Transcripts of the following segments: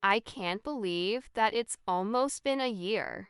I can't believe that it's almost been a year.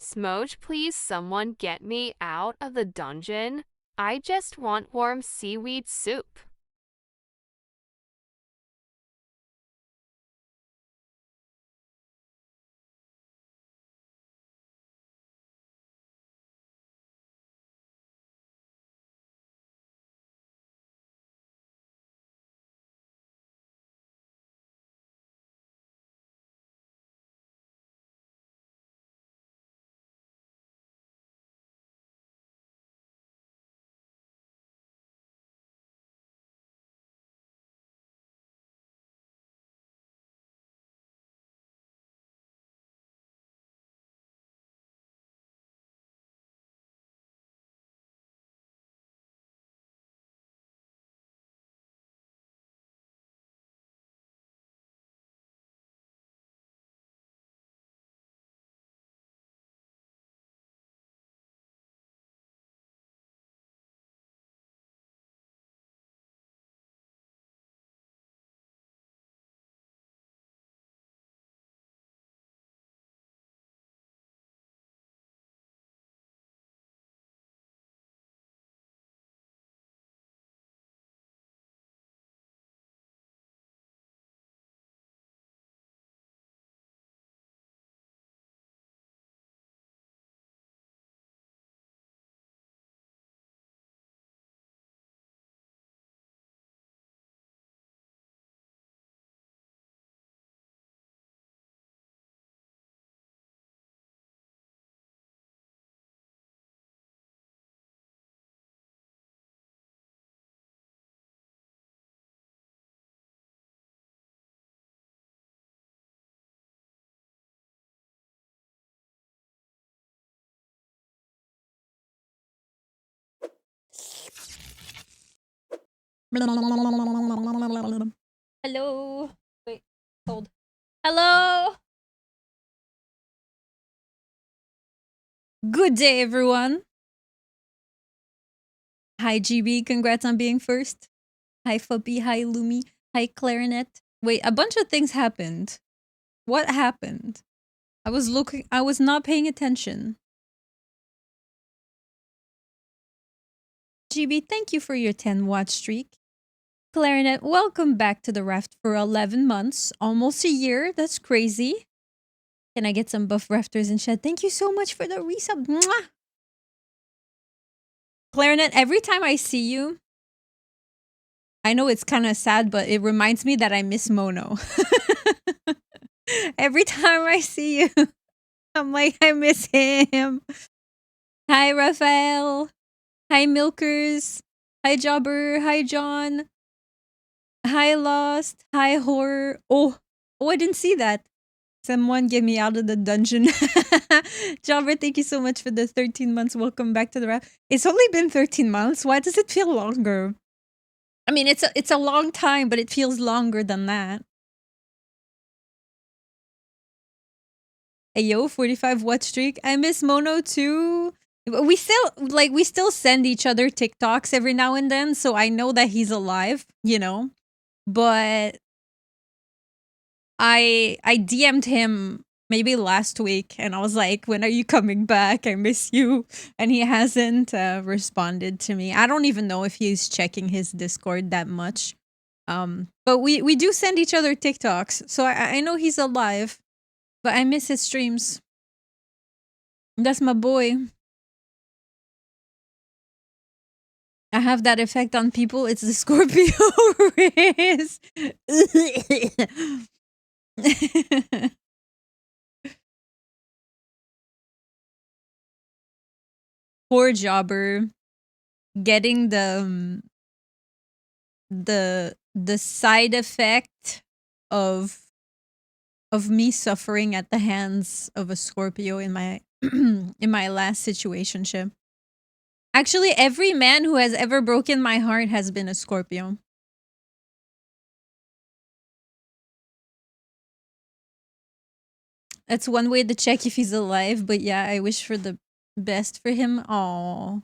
Smoge, please someone get me out of the dungeon. I just want warm seaweed soup. Hello. Wait, hold. Hello. Good day, everyone. Hi, GB. Congrats on being first. Hi, Fuppy. Hi, Lumi. Hi, Clarinet. Wait, a bunch of things happened. What happened? I was not paying attention. GB, thank you for your 10 watch streak. Clarinet, welcome back to the raft for 11 months. Almost a year. That's crazy. Can I get some buff rafters in chat? Thank you so much for the resub. Mwah! Clarinet, every time I see you, I know it's kind of sad, but it reminds me that I miss Mono. Every time I see you, I'm like, I miss him. Hi, Raphael. Hi, Milkers. Hi, Jobber. Hi, John. Hi, Lost. Hi, Horror. Oh, I didn't see that. Someone get me out of the dungeon. Jobber, thank you so much for the 13 months. Welcome back to the rap. It's only been 13 months. Why does it feel longer? I mean, it's a long time, but it feels longer than that. Ayo, 45 watch streak. I miss Mono too. We still send each other TikToks every now and then, so I know that he's alive, you know. But I DM'd him maybe last week and I was like, "When are you coming back? I miss you." And he hasn't responded to me. I don't even know if he's checking his Discord that much. But we do send each other TikToks, so I know he's alive. But I miss his streams. That's my boy. I have that effect on people. It's the Scorpio race. Poor Jobber getting the side effect of me suffering at the hands of a Scorpio in my in my last situationship. Actually, every man who has ever broken my heart has been a Scorpio. That's one way to check if he's alive, but yeah, I wish for the best for him. Aww.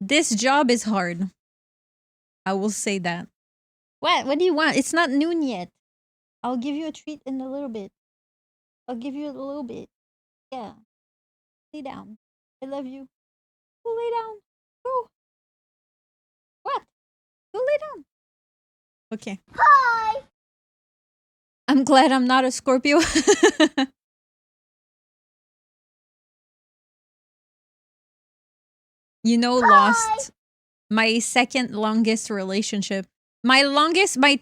This job is hard. I will say that. What? What do you want? It's not noon yet. I'll give you a treat in a little bit. I'll give you a little bit. Yeah. Lay down. I love you. Go lay down. Go. What? Go lay down. Okay. Hi. I'm glad I'm not a Scorpio. You know, hi. Lost my second longest relationship. My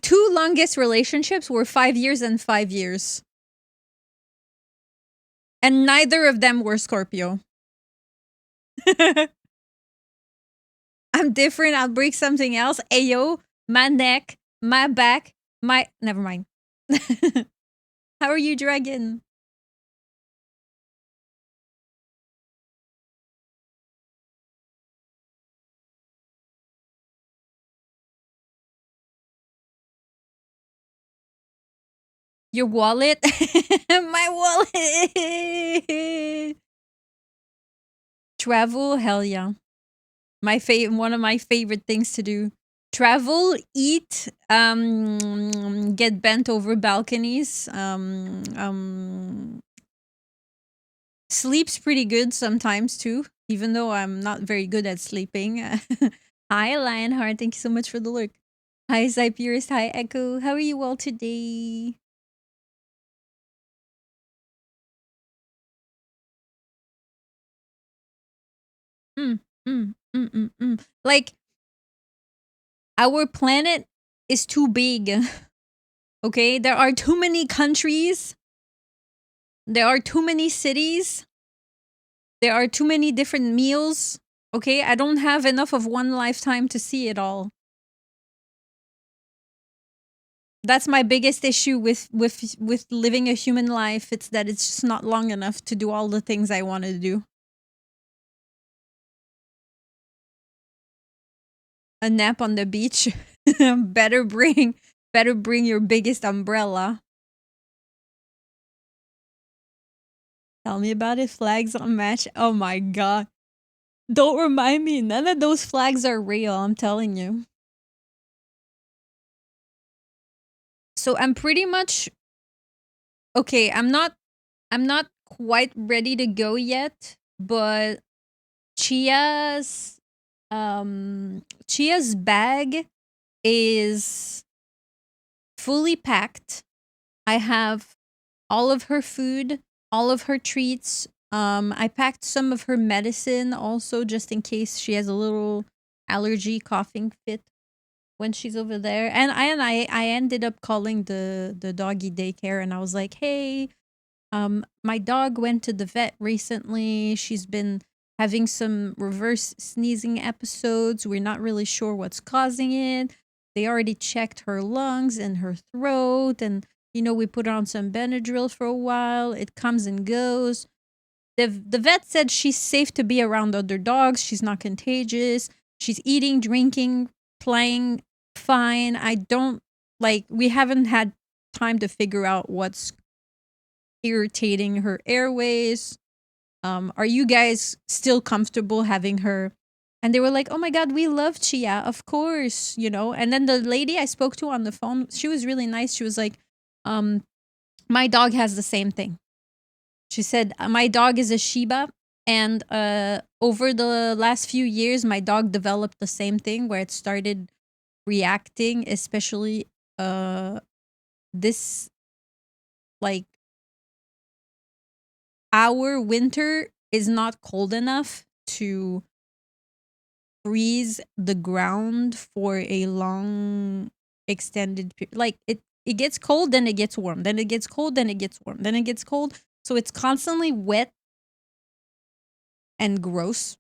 two longest relationships were 5 years and 5 years. And neither of them were Scorpio. I'm different. I'll break something else. Ayo, my neck, my back, my. Never mind. How are you, Dragon? Your wallet? My wallet. Travel? Hell yeah. One of my favorite things to do. Travel, eat, get bent over balconies, sleeps pretty good sometimes too, even though I'm not very good at sleeping. Hi, Lionheart. Thank you so much for the look. Hi, Zypurist. Hi, Echo. How are you all today? Like, our planet is too big. Okay? There are too many countries. There are too many cities. There are too many different meals. Okay? I don't have enough of one lifetime to see it all. That's my biggest issue with living a human life. It's that it's just not long enough to do all the things I want to do. a nap on the beach. better bring your biggest umbrella. Tell me about it. Flags on match. Oh my god. Don't remind me. None of those flags are real, I'm telling you. So I'm pretty much okay, I'm not quite ready to go yet, but Chia's Chia's bag is fully packed. I have all of her food, all of her treats. I packed some of her medicine also just in case she has a little allergy coughing fit when she's over there. And I ended up calling the doggy daycare and I was like, "Hey, my dog went to the vet recently. She's been having some reverse sneezing episodes. We're not really sure what's causing it. They already checked her lungs and her throat, and we put her on some Benadryl for a while. It comes and goes. The vet said she's safe to be around other dogs. She's not contagious. She's eating, drinking, playing fine. I don't we haven't had time to figure out what's irritating her airways. Are you guys still comfortable having her?" And they were like, "Oh my god, we love Chia, of course, And then the lady I spoke to on the phone, she was really nice. She was like, "My dog has the same thing." She said, "My dog is a Shiba, and over the last few years, my dog developed the same thing where it started reacting, especially this like our winter is not cold enough to freeze the ground for a long extended period. It gets cold, then it gets warm, then it gets cold, then it gets warm, then it gets cold. So it's constantly wet and gross.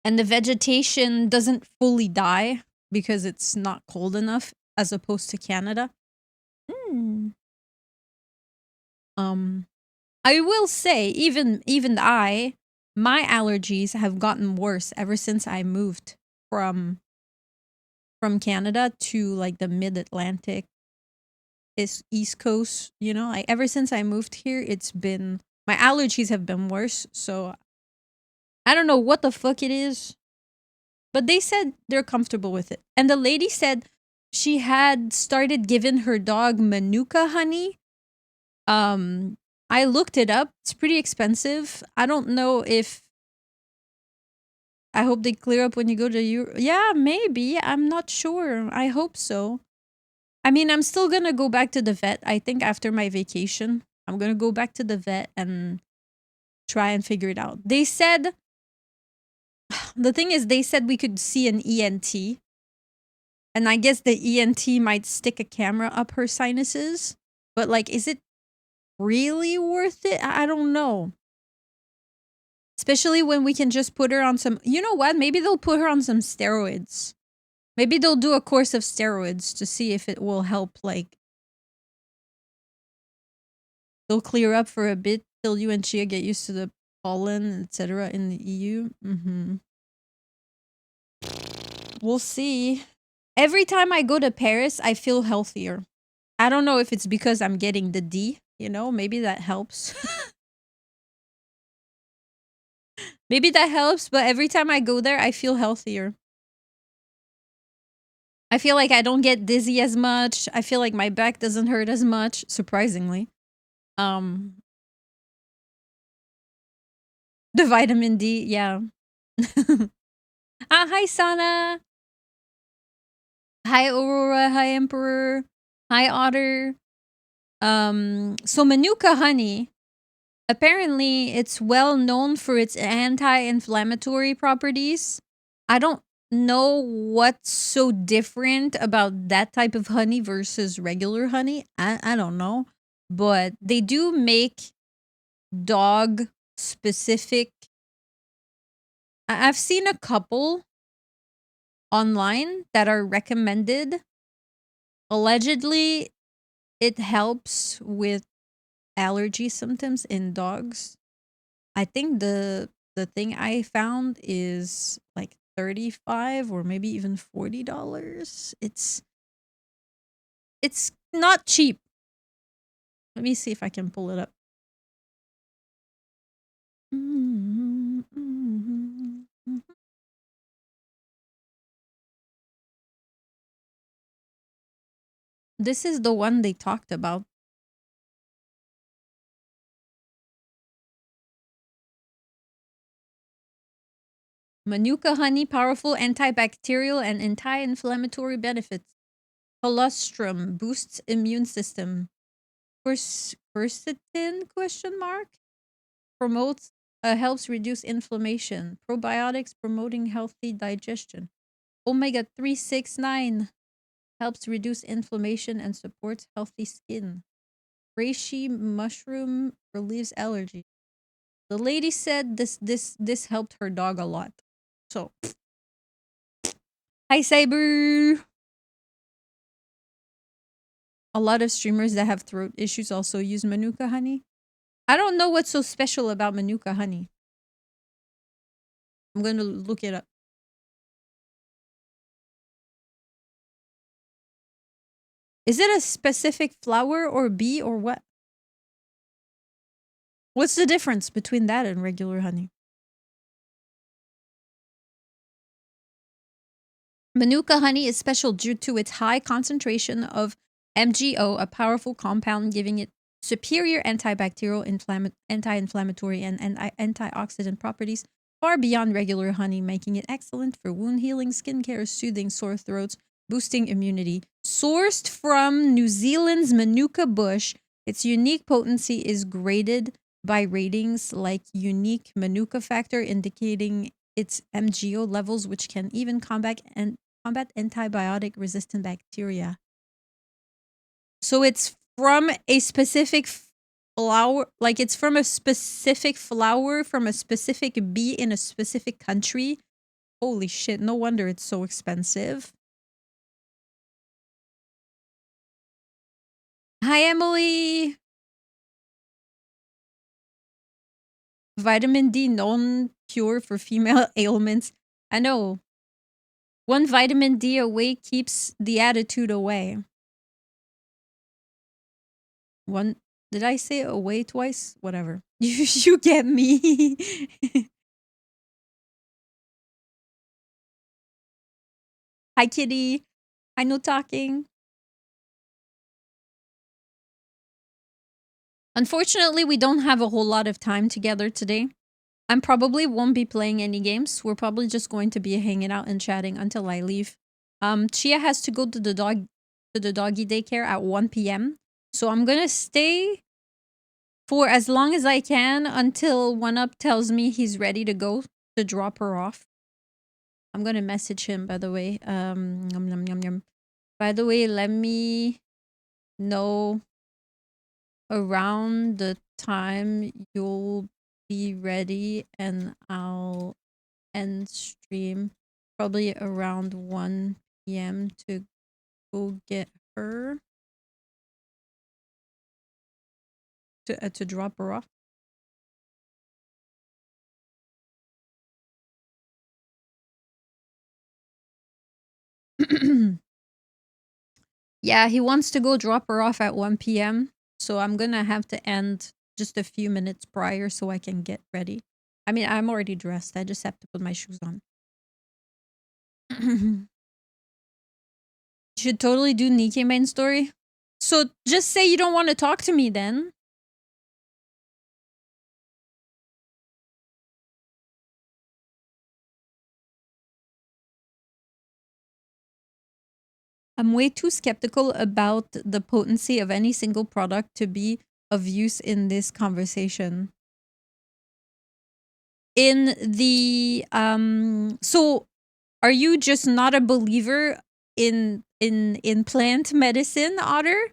And the vegetation doesn't fully die because it's not cold enough as opposed to Canada. Mm. I will say, even my allergies have gotten worse ever since I moved from Canada to the mid-Atlantic East Coast, ever since I moved here, it's been my allergies have been worse. So I don't know what the fuck it is, but they said they're comfortable with it. And the lady said she had started giving her dog Manuka honey. I looked it up. It's pretty expensive. I don't know if I hope they clear up when you go to Europe. Yeah, maybe. I'm not sure. I hope so. I mean, I'm still gonna go back to the vet. I think after my vacation, I'm gonna go back to the vet and try and figure it out. They said, the thing is, they said we could see an ENT. And I guess the ENT might stick a camera up her sinuses. But is it really worth it? I don't know. Especially when we can just put her on some, you know what? Maybe they'll put her on some steroids. Maybe they'll do a course of steroids to see if it will help, they'll clear up for a bit till you and Chia get used to the pollen, etc. in the EU. We'll see. Every time I go to Paris, I feel healthier. I don't know if it's because I'm getting the D, maybe that helps. Maybe that helps, but every time I go there, I feel healthier. I feel like I don't get dizzy as much. I feel like my back doesn't hurt as much, surprisingly. The vitamin D, yeah. Hi Sana. Hi Aurora, hi Emperor. Hi Otter. So Manuka honey, apparently it's well known for its anti-inflammatory properties. I don't know what's so different about that type of honey versus regular honey. I don't know. But they do make dog specific. I've seen a couple online that are recommended. Allegedly, it helps with allergy symptoms in dogs. I think the thing I found is $35 or maybe even $40. It's not cheap. Let me see if I can pull it up. This is the one they talked about. Manuka honey, powerful antibacterial and anti-inflammatory benefits. Colostrum boosts immune system. Quercetin question mark? Promotes helps reduce inflammation. Probiotics promoting healthy digestion. Omega 369 helps reduce inflammation and supports healthy skin. Reishi mushroom relieves allergy. The lady said this helped her dog a lot. So, hi Cyber. A lot of streamers that have throat issues also use Manuka honey. I don't know what's so special about Manuka honey. I'm going to look it up. Is it a specific flower or bee or what? What's the difference between that and regular honey? Manuka honey is special due to its high concentration of MgO, a powerful compound giving it superior antibacterial, anti-inflammatory, and antioxidant properties far beyond regular honey, making it excellent for wound healing, skincare, soothing sore throats, boosting immunity. Sourced from New Zealand's Manuka bush, its unique potency is graded by ratings like unique Manuka factor, indicating its MgO levels, which can even combat antibiotic resistant bacteria. So it's from a specific flower, like it's from a specific flower from a specific bee in a specific country. Holy shit, no wonder it's so expensive. Hi, Emily. Vitamin D, non-cure for female ailments. I know. One vitamin D away keeps the attitude away. One, did I say away twice? Whatever. You get me. Hi, kitty. I know talking. Unfortunately, we don't have a whole lot of time together today. I probably won't be playing any games. We're probably just going to be hanging out and chatting until I leave. Chia has to go to the doggy daycare at 1 p.m. So I'm gonna stay for as long as I can until One Up tells me he's ready to go to drop her off. I'm gonna message him, by the way. Yum, yum, yum, yum. By the way, let me know around the time you'll be ready and I'll end stream probably around 1 p.m. to go get her to drop her off. Yeah, he wants to go drop her off at 1 p.m. So I'm gonna have to end just a few minutes prior so I can get ready. I mean, I'm already dressed. I just have to put my shoes on. Should totally do Nikkei main story. So just say you don't want to talk to me then. I'm way too skeptical about the potency of any single product to be of use in this conversation. In the so are you just not a believer in plant medicine, Otter?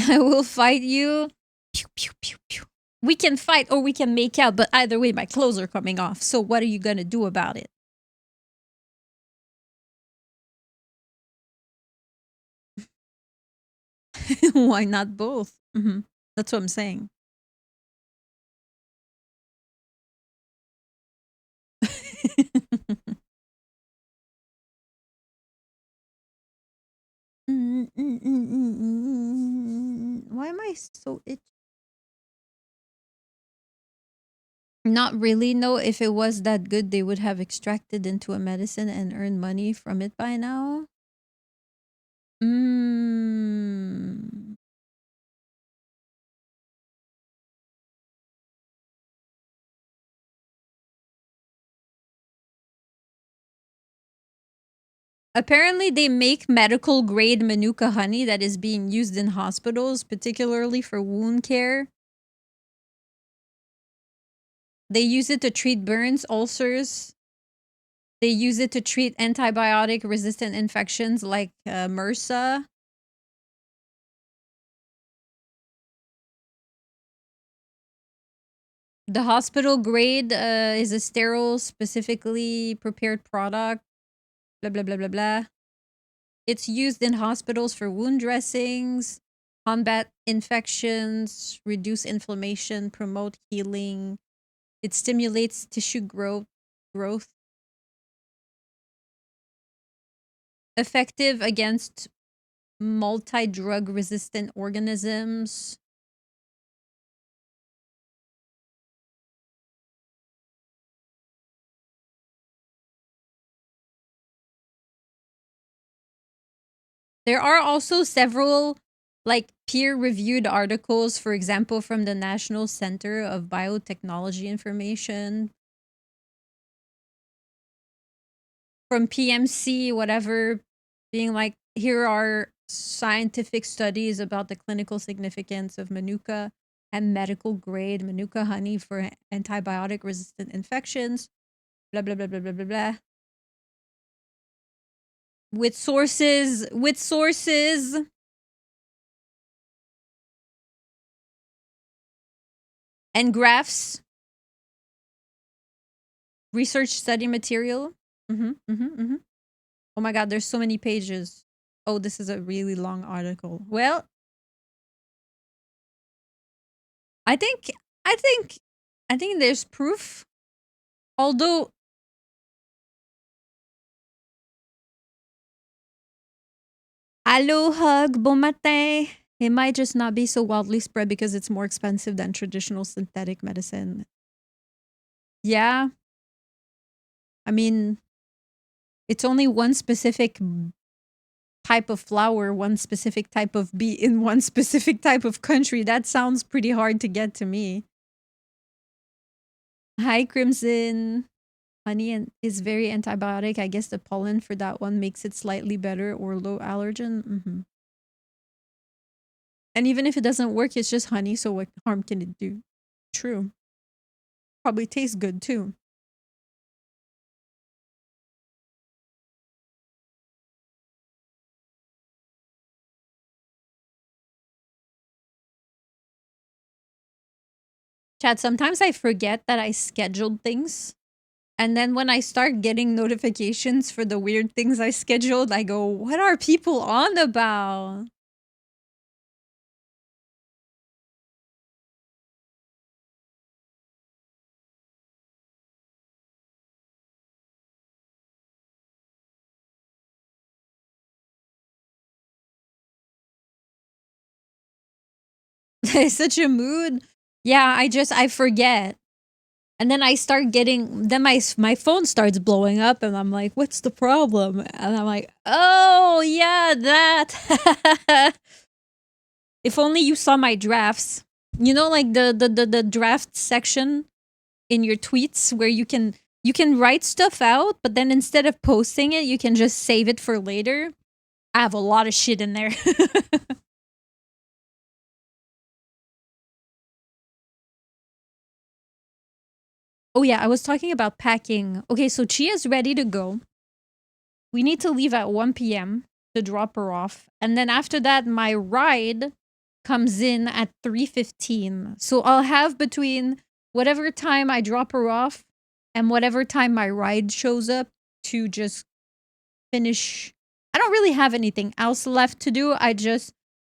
I will fight you. Pew, pew, pew, pew. We can fight or we can make out, but either way, my clothes are coming off. So what are you gonna do about it? Why not both? That's what I'm saying. Why am I so itchy? Not really. No, if it was that good, they would have extracted into a medicine and earned money from it by now. Mm. Apparently, they make medical grade Manuka honey that is being used in hospitals, particularly for wound care. They use it to treat burns, ulcers. They use it to treat antibiotic resistant infections like MRSA. The hospital grade is a sterile, specifically prepared product. Blah, blah, blah, blah, blah. It's used in hospitals for wound dressings, combat infections, reduce inflammation, promote healing. It stimulates tissue growth. Effective against multi-drug resistant organisms. There are also several like peer-reviewed articles, for example, from the National Center of Biotechnology Information, from PMC, whatever, being like, here are scientific studies about the clinical significance of Manuka and medical grade Manuka honey for antibiotic resistant infections, blah, blah, blah, blah, blah, blah, blah. With sources and graphs, research study material. Oh my god, there's so many pages. Oh, this is a really long article. Well, I think I think I think there's proof. Although Allo hug, bon matin. It might just not be so wildly spread because it's more expensive than traditional synthetic medicine. Yeah. I mean, it's only one specific type of flower, one specific type of bee in one specific type of country. That sounds pretty hard to get to me. Hi, Crimson. Honey is very antibiotic. I guess the pollen for that one makes it slightly better or low allergen. And even if it doesn't work, it's just honey, so what harm can it do? True. Probably tastes good too. Chad, sometimes I forget that I scheduled things. And then when I start getting notifications for the weird things I scheduled, I go, what are people on about? It's such a mood. Yeah, I forget. And then I start getting, then my phone starts blowing up and I'm like, what's the problem? And I'm like, oh yeah, that. If only you saw my drafts. You know, like the draft section in your tweets where you can write stuff out, but then instead of posting it, you can just save it for later. I have a lot of shit in there. Oh yeah, I was talking about packing. Okay, so Chia's ready to go. We need to leave at 1 p.m. to drop her off. And then after that, my ride comes in at 3:15. So I'll have between whatever time I drop her off and whatever time my ride shows up to just finish. I don't really have anything else left to do.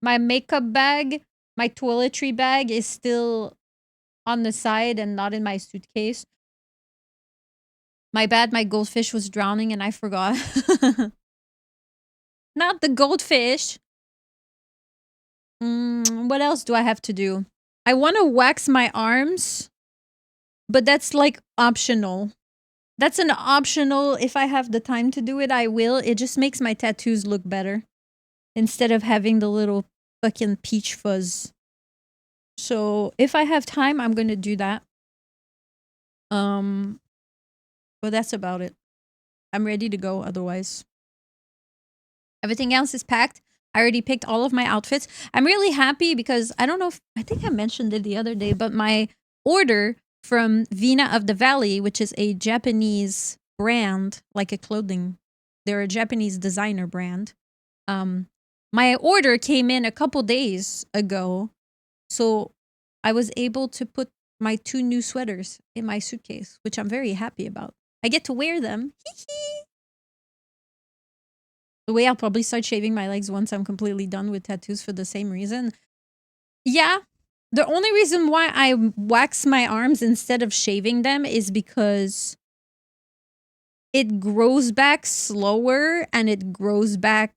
My makeup bag, my toiletry bag is still on the side and not in my suitcase. My bad, my goldfish was drowning and I forgot. Not the goldfish. What else do I have to do? I want to wax my arms, but that's like optional. That's an optional. If I have the time to do it, I will. It just makes my tattoos look better instead of having the little fucking peach fuzz. So if I have time, I'm going to do that. But that's about it. I'm ready to go otherwise. Everything else is packed. I already picked all of my outfits. I'm really happy because I don't know if I think I mentioned it the other day, but my order from Vina of the Valley, which is a Japanese brand, like a clothing. They're a Japanese designer brand. My order came in a couple days ago. So I was able to put my 2 new sweaters in my suitcase, which I'm very happy about. I get to wear them. The way I'll probably start shaving my legs once I'm completely done with tattoos for the same reason. Yeah. The only reason why I wax my arms instead of shaving them is because it grows back slower and it grows back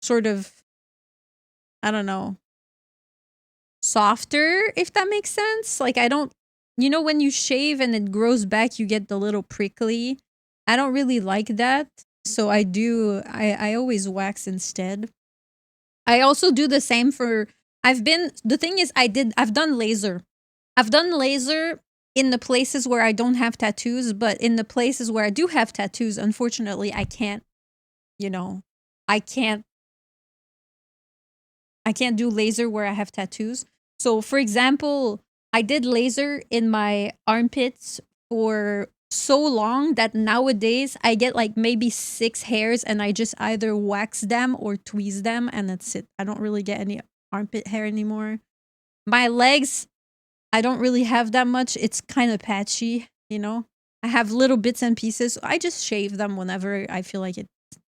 sort of, I don't know, softer, if that makes sense. Like I don't, you know, when you shave and it grows back, you get the little prickly. I don't really like that. So I always wax instead. I also do the same for, the thing is I've done laser. I've done laser in the places where I don't have tattoos, but in the places where I do have tattoos, unfortunately, I can't, you know, I can't do laser where I have tattoos. So for example, I did laser in my armpits for so long that nowadays I get like maybe 6 hairs and I just either wax them or tweeze them and that's it. I don't really get any armpit hair anymore. My legs, I don't really have that much. It's kind of patchy, you know. I have little bits and pieces. I just shave them whenever I feel like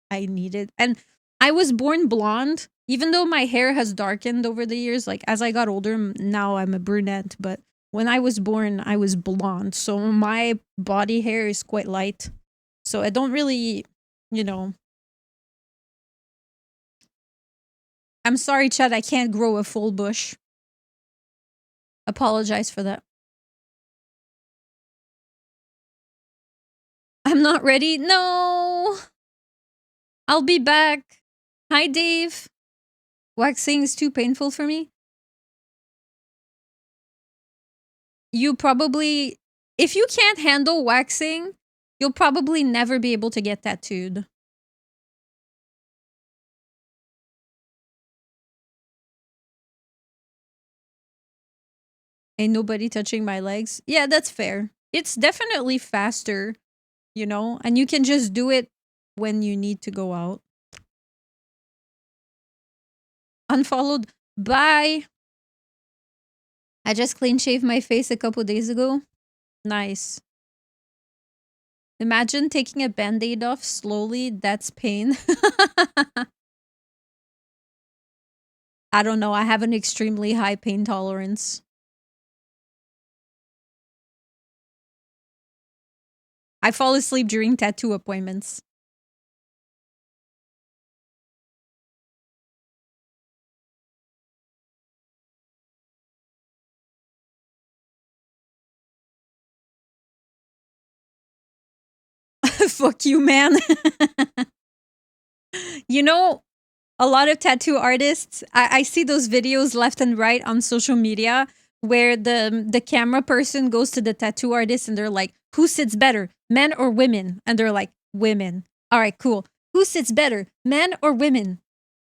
I need it. And I was born blonde, even though my hair has darkened over the years. Like as I got older, now I'm a brunette, but when I was born, I was blonde. So my body hair is quite light. So I don't really, you know. I'm sorry, Chad, I can't grow a full bush. Apologize for that. I'm not ready. No. I'll be back. Hi, Dave. Waxing is too painful for me. You probably, if you can't handle waxing, you'll probably never be able to get tattooed. Ain't nobody touching my legs. Yeah, that's fair. It's definitely faster, you know, and you can just do it when you need to go out. Unfollowed. Bye. I just clean shaved my face a couple days ago. Nice. Imagine taking a band-aid off slowly. That's pain. I don't know. I have an extremely high pain tolerance. I fall asleep during tattoo appointments. Fuck you, man. You know, a lot of tattoo artists, I see those videos left and right on social media where the camera person goes to the tattoo artist and they're like, who sits better, men or women? And they're like, women. All right, cool. Who sits better, men or women?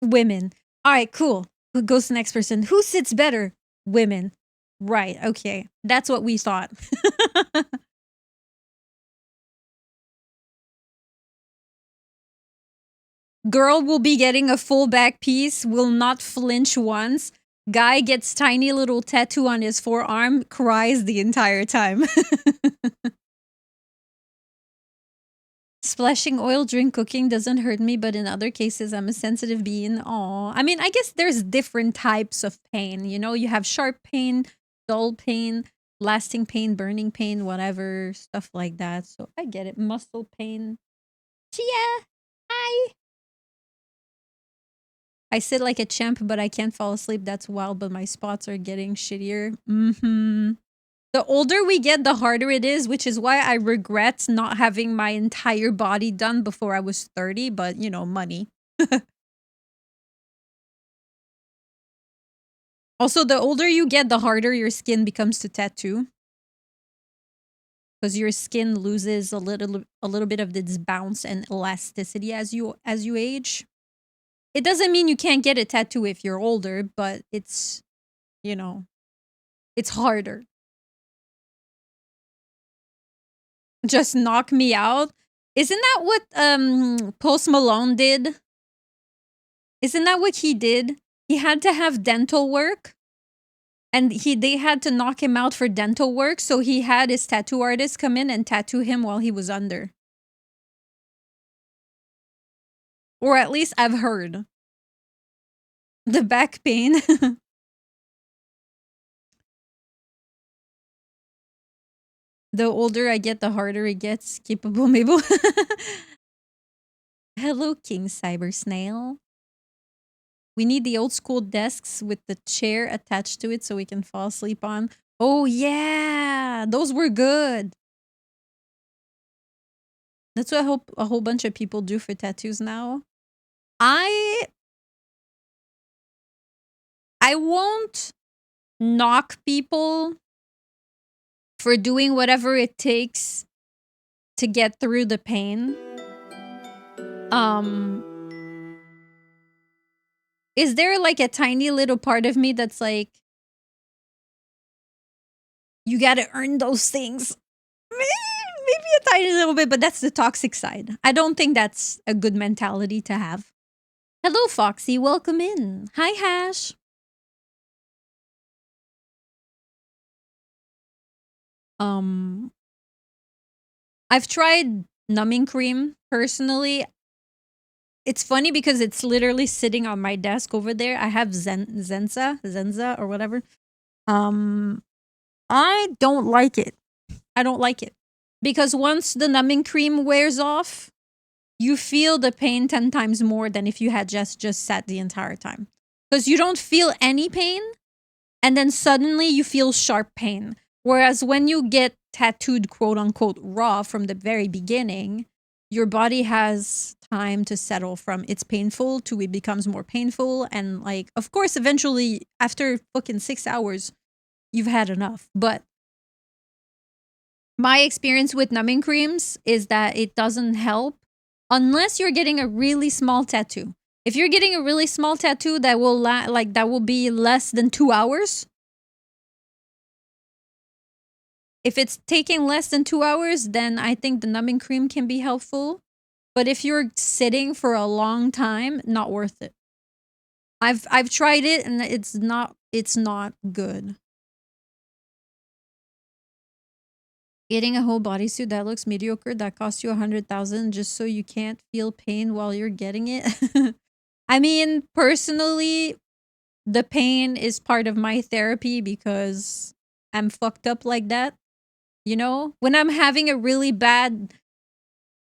Women. All right, cool. Who goes to the next person? Who sits better? Women. Right, okay. That's what we thought. Girl will be getting a full back piece, will not flinch once. Guy gets tiny little tattoo on his forearm, cries the entire time. Splashing oil during cooking doesn't hurt me, but in other cases, I'm a sensitive being. Aw. I mean, I guess there's different types of pain. You know, you have sharp pain, dull pain. lasting pain, burning pain, whatever, stuff like that. So I get it. Muscle pain. Chia! Hi! I sit like a champ, but I can't fall asleep. That's wild, but my spots are getting shittier. The older we get, the harder it is, which is why I regret not having my entire body done before I was 30, but, you know, money. Also, the older you get, the harder your skin becomes to tattoo. Because your skin loses a little bit of its bounce and elasticity as you age. It doesn't mean you can't get a tattoo if you're older, but it's, you know, it's harder. Just knock me out. Isn't that what Post Malone did? Isn't that what he did? He had to have dental work. And they had to knock him out for dental work, so he had his tattoo artist come in and tattoo him while he was under. Or at least I've heard. The back pain. The older I get, the harder it gets. Capable Mabel. Hello, King Cyber Snail. We need the old school desks with the chair attached to it so we can fall asleep on. Oh, yeah. Those were good. That's what I hope a whole bunch of people do for tattoos now. I won't knock people for doing whatever it takes to get through the pain. Is there like a tiny little part of me that's like, you gotta earn those things? Maybe a tiny little bit, but that's the toxic side. I don't think that's a good mentality to have. Hello, Foxy. Welcome in. Hi, Hash. I've tried numbing cream personally. It's funny because it's literally sitting on my desk over there. I have Zenza or whatever. I don't like it. I don't like it. Because once the numbing cream wears off, you feel the pain 10 times more than if you had just sat the entire time. Because you don't feel any pain, and then suddenly you feel sharp pain. Whereas when you get tattooed, quote unquote, raw from the very beginning, your body has time to settle from it's painful to it becomes more painful. And like, of course, eventually after fucking 6 hours, you've had enough. But my experience with numbing creams is that it doesn't help unless you're getting a really small tattoo. If you're getting a really small tattoo that will that will be less than 2 hours. If it's taking less than 2 hours, then I think the numbing cream can be helpful. But if you're sitting for a long time, not worth it. I've tried it and it's not good. Getting a whole bodysuit that looks mediocre that costs you 100,000 just so you can't feel pain while you're getting it. I mean, personally, the pain is part of my therapy because I'm fucked up like that. You know, when I'm having a really bad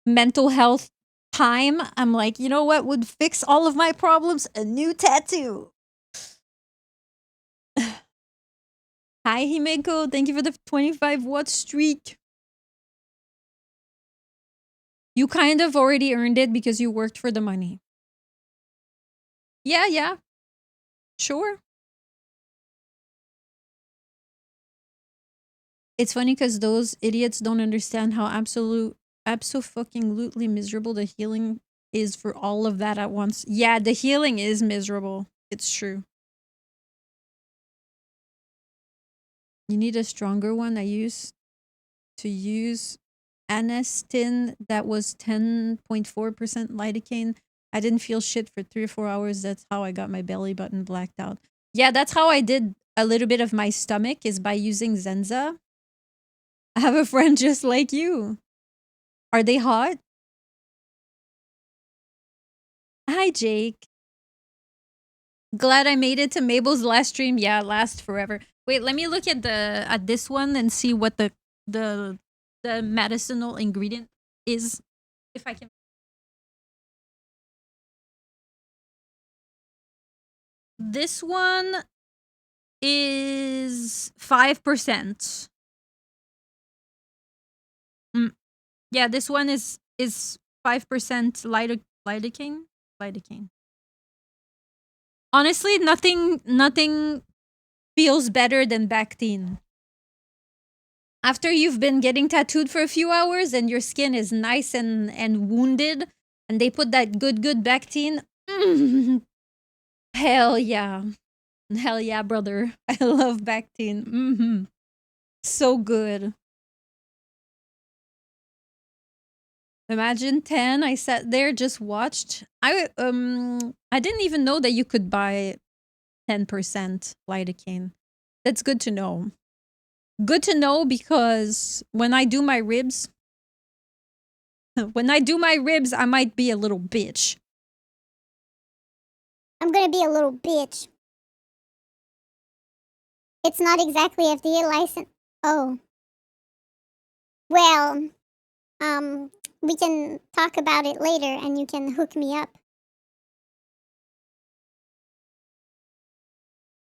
mental health time, I'm like, you know what would fix all of my problems? A new tattoo. Hi, Himeko. Thank you for the 25 watt streak. You kind of already earned it because you worked for the money. Yeah. Sure. It's funny because those idiots don't understand how absolutely miserable the healing is for all of that at once. Yeah, the healing is miserable. It's true. You need a stronger one. I used to use Anestin that was 10.4% lidocaine. I didn't feel shit for 3 or 4 hours. That's how I got my belly button blacked out. Yeah, that's how I did a little bit of my stomach, is by using Zenza. I have a friend just like you. Are they hot? Hi, Jake. Glad I made it to Mabel's last stream. Yeah, last forever. Wait, let me look at this one and see what the medicinal ingredient is. If I can. This one is 5%. Yeah, this one is 5% lidocaine. Lidocaine. Honestly, nothing feels better than Bactine. After you've been getting tattooed for a few hours and your skin is nice and wounded, and they put that good Bactine, hell yeah. Hell yeah, brother. I love Bactine. So good. Imagine 10. I sat there, just watched. I didn't even know that you could buy 10% lidocaine. That's good to know. Good to know because when I do my ribs, I might be a little bitch. I'm gonna be a little bitch. It's not exactly FDA licensed. Oh. Well, we can talk about it later and you can hook me up.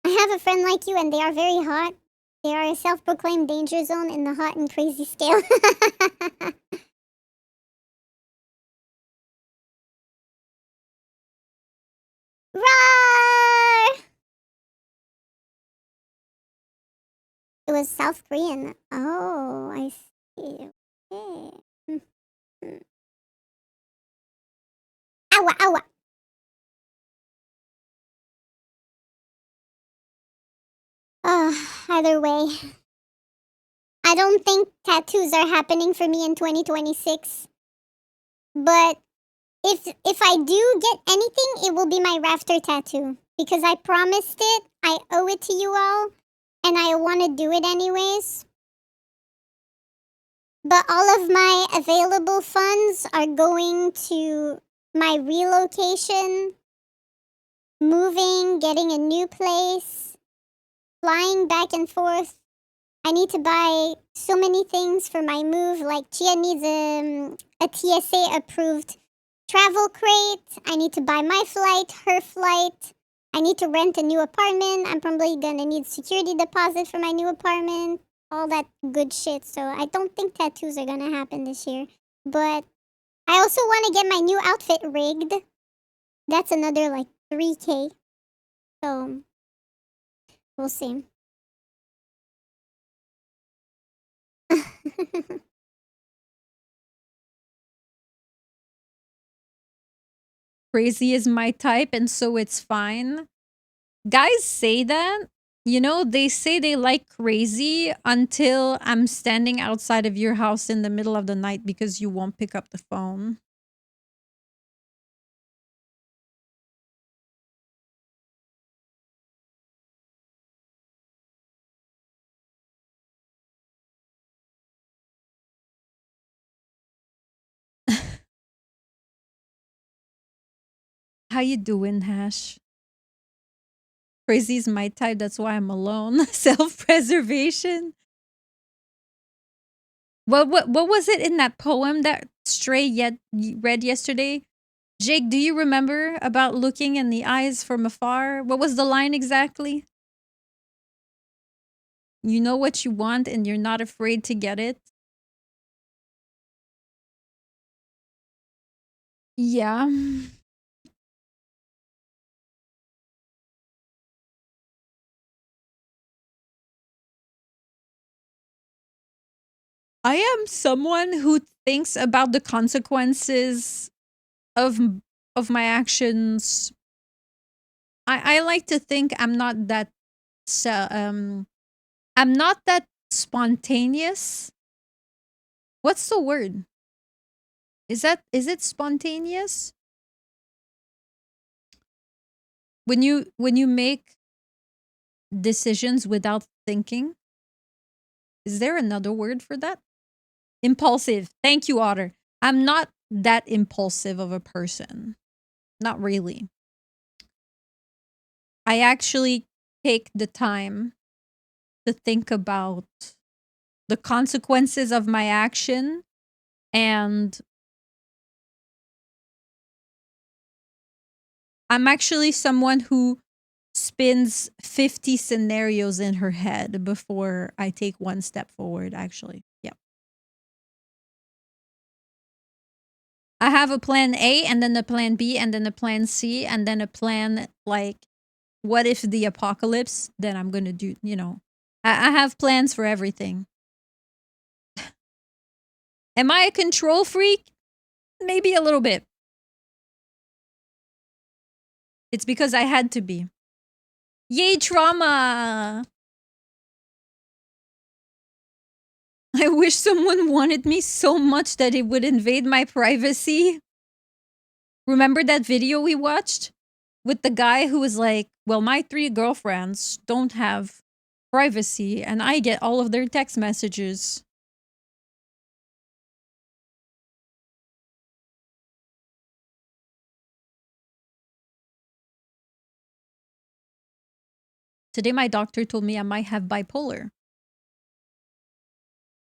I have a friend like you and they are very hot. They are a self-proclaimed danger zone in the hot and crazy scale. Roar! It was South Korean. Oh, I see. Okay. Ow, ow. Either way. I don't think tattoos are happening for me in 2026. But if I do get anything, it will be my rafter tattoo. Because I promised it, I owe it to you all, and I want to do it anyways. But all of my available funds are going to my relocation, moving, getting a new place, flying back and forth. I need to buy so many things for my move. Like Chia needs a TSA approved travel crate. I need to buy my flight, her flight. I need to rent a new apartment. I'm probably gonna need security deposit for my new apartment. All that good shit. So I don't think tattoos are gonna happen this year. But I also want to get my new outfit rigged. That's another like 3K. So we'll see. Crazy is my type, and so it's fine. Guys say that. You know, they say they like crazy until I'm standing outside of your house in the middle of the night because you won't pick up the phone. How you doing, Hash? Crazy is my type, that's why I'm alone. Self-preservation. What was it in that poem that Stray yet read yesterday? Jake, do you remember about looking in the eyes from afar? What was the line exactly? You know what you want and you're not afraid to get it? Yeah. I am someone who thinks about the consequences of my actions. I like to think I'm not that I'm not that spontaneous. What's the word? Is it spontaneous? When you make decisions without thinking? Is there another word for that? Impulsive. Thank you, Otter. I'm not that impulsive of a person. Not really. I actually take the time to think about the consequences of my action, and I'm actually someone who spins 50 scenarios in her head before I take one step forward, actually. Yeah. I have a plan A, and then a plan B, and then a plan C, and then a plan like, what if the apocalypse? Then I'm gonna do, I have plans for everything. Am I a control freak? Maybe a little bit. It's because I had to be. Yay, trauma! I wish someone wanted me so much that it would invade my privacy. Remember that video we watched? With the guy who was like, well, my 3 girlfriends don't have privacy and I get all of their text messages. Today my doctor told me I might have bipolar.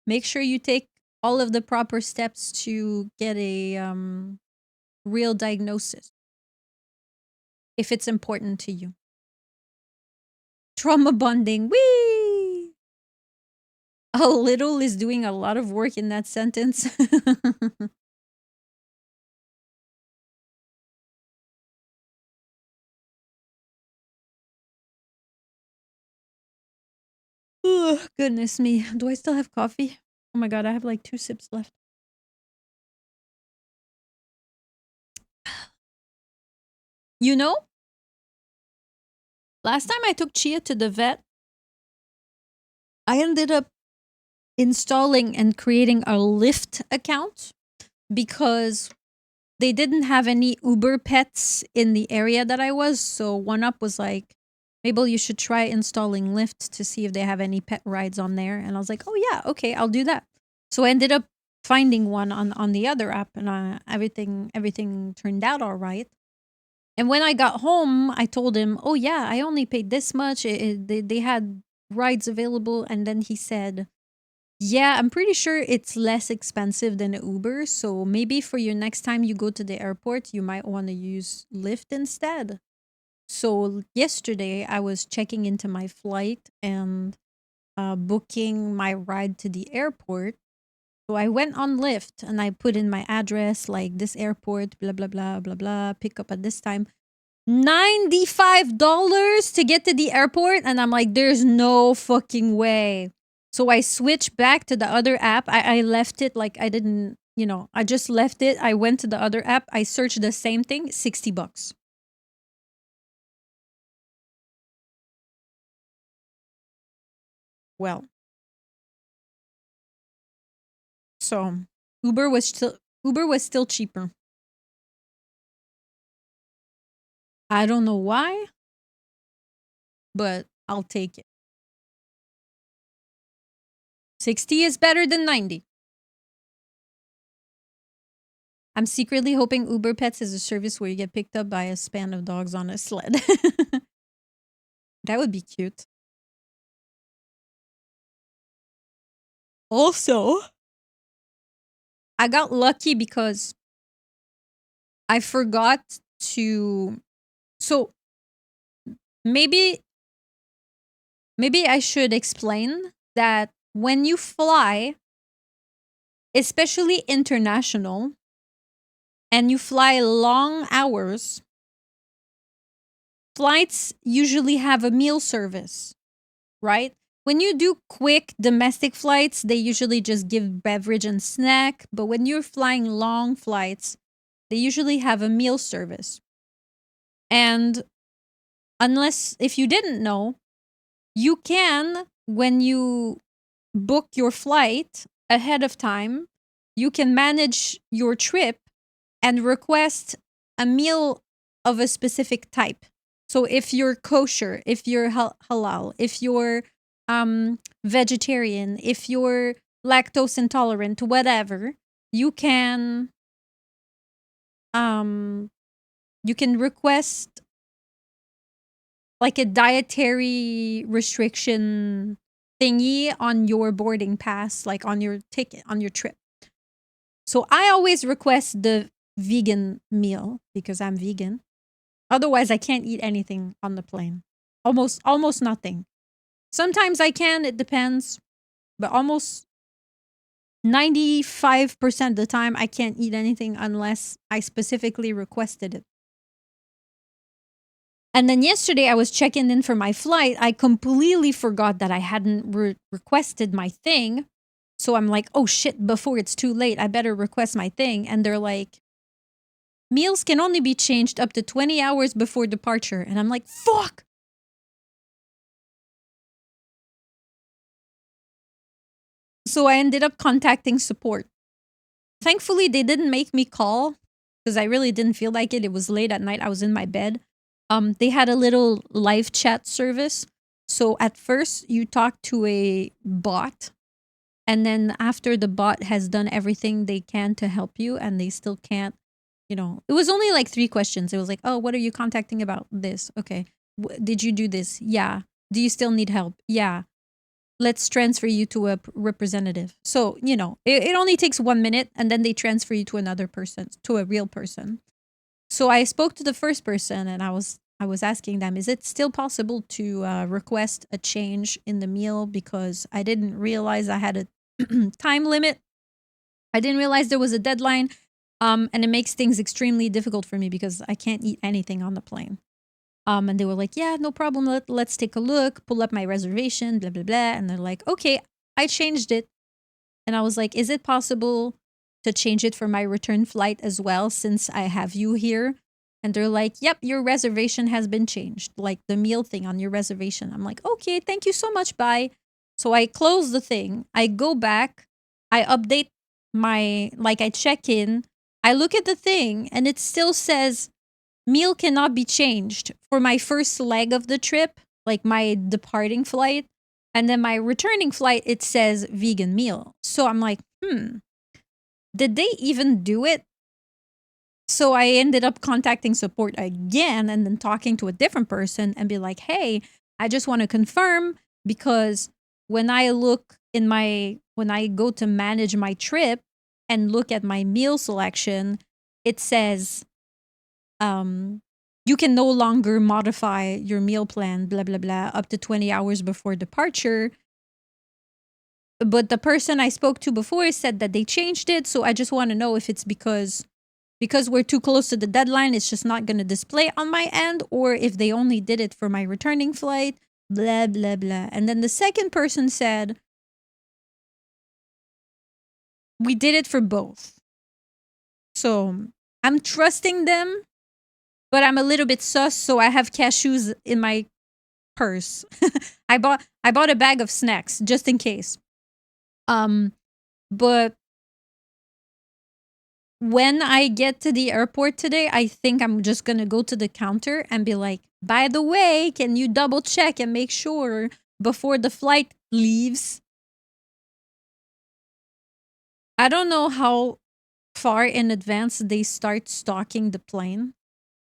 Make sure you take all of the proper steps to get a real diagnosis if it's important to you. Trauma bonding. Whee! A little is doing a lot of work in that sentence. Ugh, goodness me. Do I still have coffee? Oh my god, I have like 2 sips left. You know, last time I took Chia to the vet, I ended up installing and creating a Lyft account because they didn't have any Uber pets in the area that I was. So One Up was like, Mabel, you should try installing Lyft to see if they have any pet rides on there. And I was like, oh yeah, okay, I'll do that. So I ended up finding one on the other app, and everything turned out all right. And when I got home, I told him, oh yeah, I only paid this much. They had rides available. And then he said, yeah, I'm pretty sure it's less expensive than Uber. So maybe for your next time you go to the airport, you might want to use Lyft instead. So yesterday I was checking into my flight and booking my ride to the airport. So I went on Lyft and I put in my address, like this airport, blah, blah, blah, blah, blah, pick up at this time. $95 to get to the airport. And I'm like, there's no fucking way. So I switched back to the other app. I left it like I didn't, I just left it. I went to the other app. I searched the same thing, $60. Well, so Uber was still cheaper. I don't know why, but I'll take it. 60 is better than 90. I'm secretly hoping Uber Pets is a service where you get picked up by a span of dogs on a sled. That would be cute. Also, I got lucky because I forgot to. So maybe I should explain that when you fly, especially international, and you fly long hours, flights usually have a meal service, right? When you do quick domestic flights, they usually just give beverage and snack. But when you're flying long flights, they usually have a meal service. And if you didn't know, you can, when you book your flight ahead of time, you can manage your trip and request a meal of a specific type. So if you're kosher, if you're halal, if you're vegetarian, if you're lactose intolerant, whatever, you can request like a dietary restriction thingy on your boarding pass, like on your ticket, on your trip. So I always request the vegan meal because I'm vegan. Otherwise, I can't eat anything on the plane. Almost nothing. Sometimes I can, it depends, but almost 95% of the time I can't eat anything unless I specifically requested it. And then yesterday I was checking in for my flight. I completely forgot that I hadn't requested my thing. So I'm like, oh shit, before it's too late, I better request my thing. And they're like, meals can only be changed up to 20 hours before departure. And I'm like, fuck! So I ended up contacting support. Thankfully, they didn't make me call because I really didn't feel like it. It was late at night. I was in my bed. They had a little live chat service. So at first, you talk to a bot. And then after the bot has done everything they can to help you and they still can't, you know, it was only like 3 questions. It was like, oh, what are you contacting about this? Okay. Did you do this? Yeah. Do you still need help? Yeah. Let's transfer you to a representative. So, you know, it only takes 1 minute and then they transfer you to another person, to a real person. So I spoke to the first person and I was asking them, is it still possible to request a change in the meal because I didn't realize I had a time limit. I didn't realize there was a deadline. And it makes things extremely difficult for me because I can't eat anything on the plane. And they were like, yeah, no problem. Let's take a look, pull up my reservation, blah, blah, blah. And they're like, okay, I changed it. And I was like, is it possible to change it for my return flight as well since I have you here? And they're like, yep, your reservation has been changed. Like the meal thing on your reservation. I'm like, okay, thank you so much. Bye. So I close the thing. I go back. I update I check in. I look at the thing and it still says meal cannot be changed for my first leg of the trip, like my departing flight. And then my returning flight, it says vegan meal. So I'm like, did they even do it? So I ended up contacting support again and then talking to a different person and be like, hey, I just want to confirm because when I go to manage my trip and look at my meal selection, it says, you can no longer modify your meal plan, blah, blah, blah, up to 20 hours before departure. But the person I spoke to before said that they changed it. So I just want to know if it's because we're too close to the deadline, it's just not going to display on my end, or if they only did it for my returning flight, blah, blah, blah. And then the second person said, we did it for both. So I'm trusting them, but I'm a little bit sus, so I have cashews in my purse. I bought a bag of snacks just in case. But when I get to the airport today, I think I'm just gonna go to the counter and be like, by the way, can you double check and make sure before the flight leaves? I don't know how far in advance they start stocking the plane,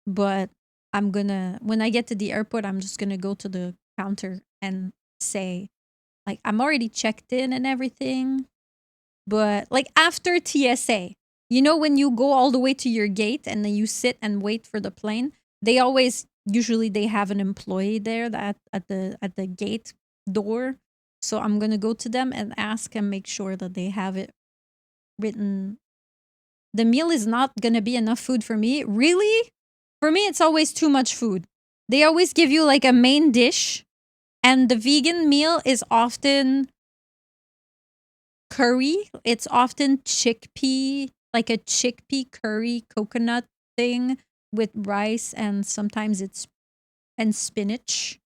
but when I get to the airport, I'm just gonna go to the counter and say, like, I'm already checked in and everything. But like after TSA, you know, when you go all the way to your gate and then you sit and wait for the plane, usually they have an employee there that at the gate door. So I'm gonna go to them and ask and make sure that they have it written. The meal is not gonna be enough food for me. Really? For me, it's always too much food. They always give you like a main dish, and the vegan meal is often curry. It's often chickpea, like a chickpea curry coconut thing with rice, and sometimes it's spinach.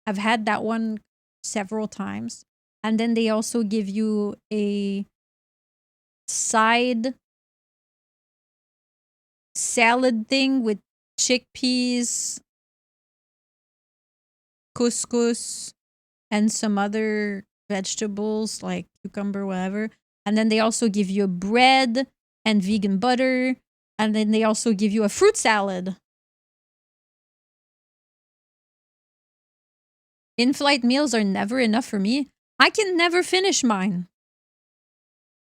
I've had that one several times. And then they also give you a side salad thing with chickpeas, couscous, and some other vegetables like cucumber, whatever. And then they also give you bread and vegan butter. And then they also give you a fruit salad. In-flight meals are never enough for me. I can never finish mine.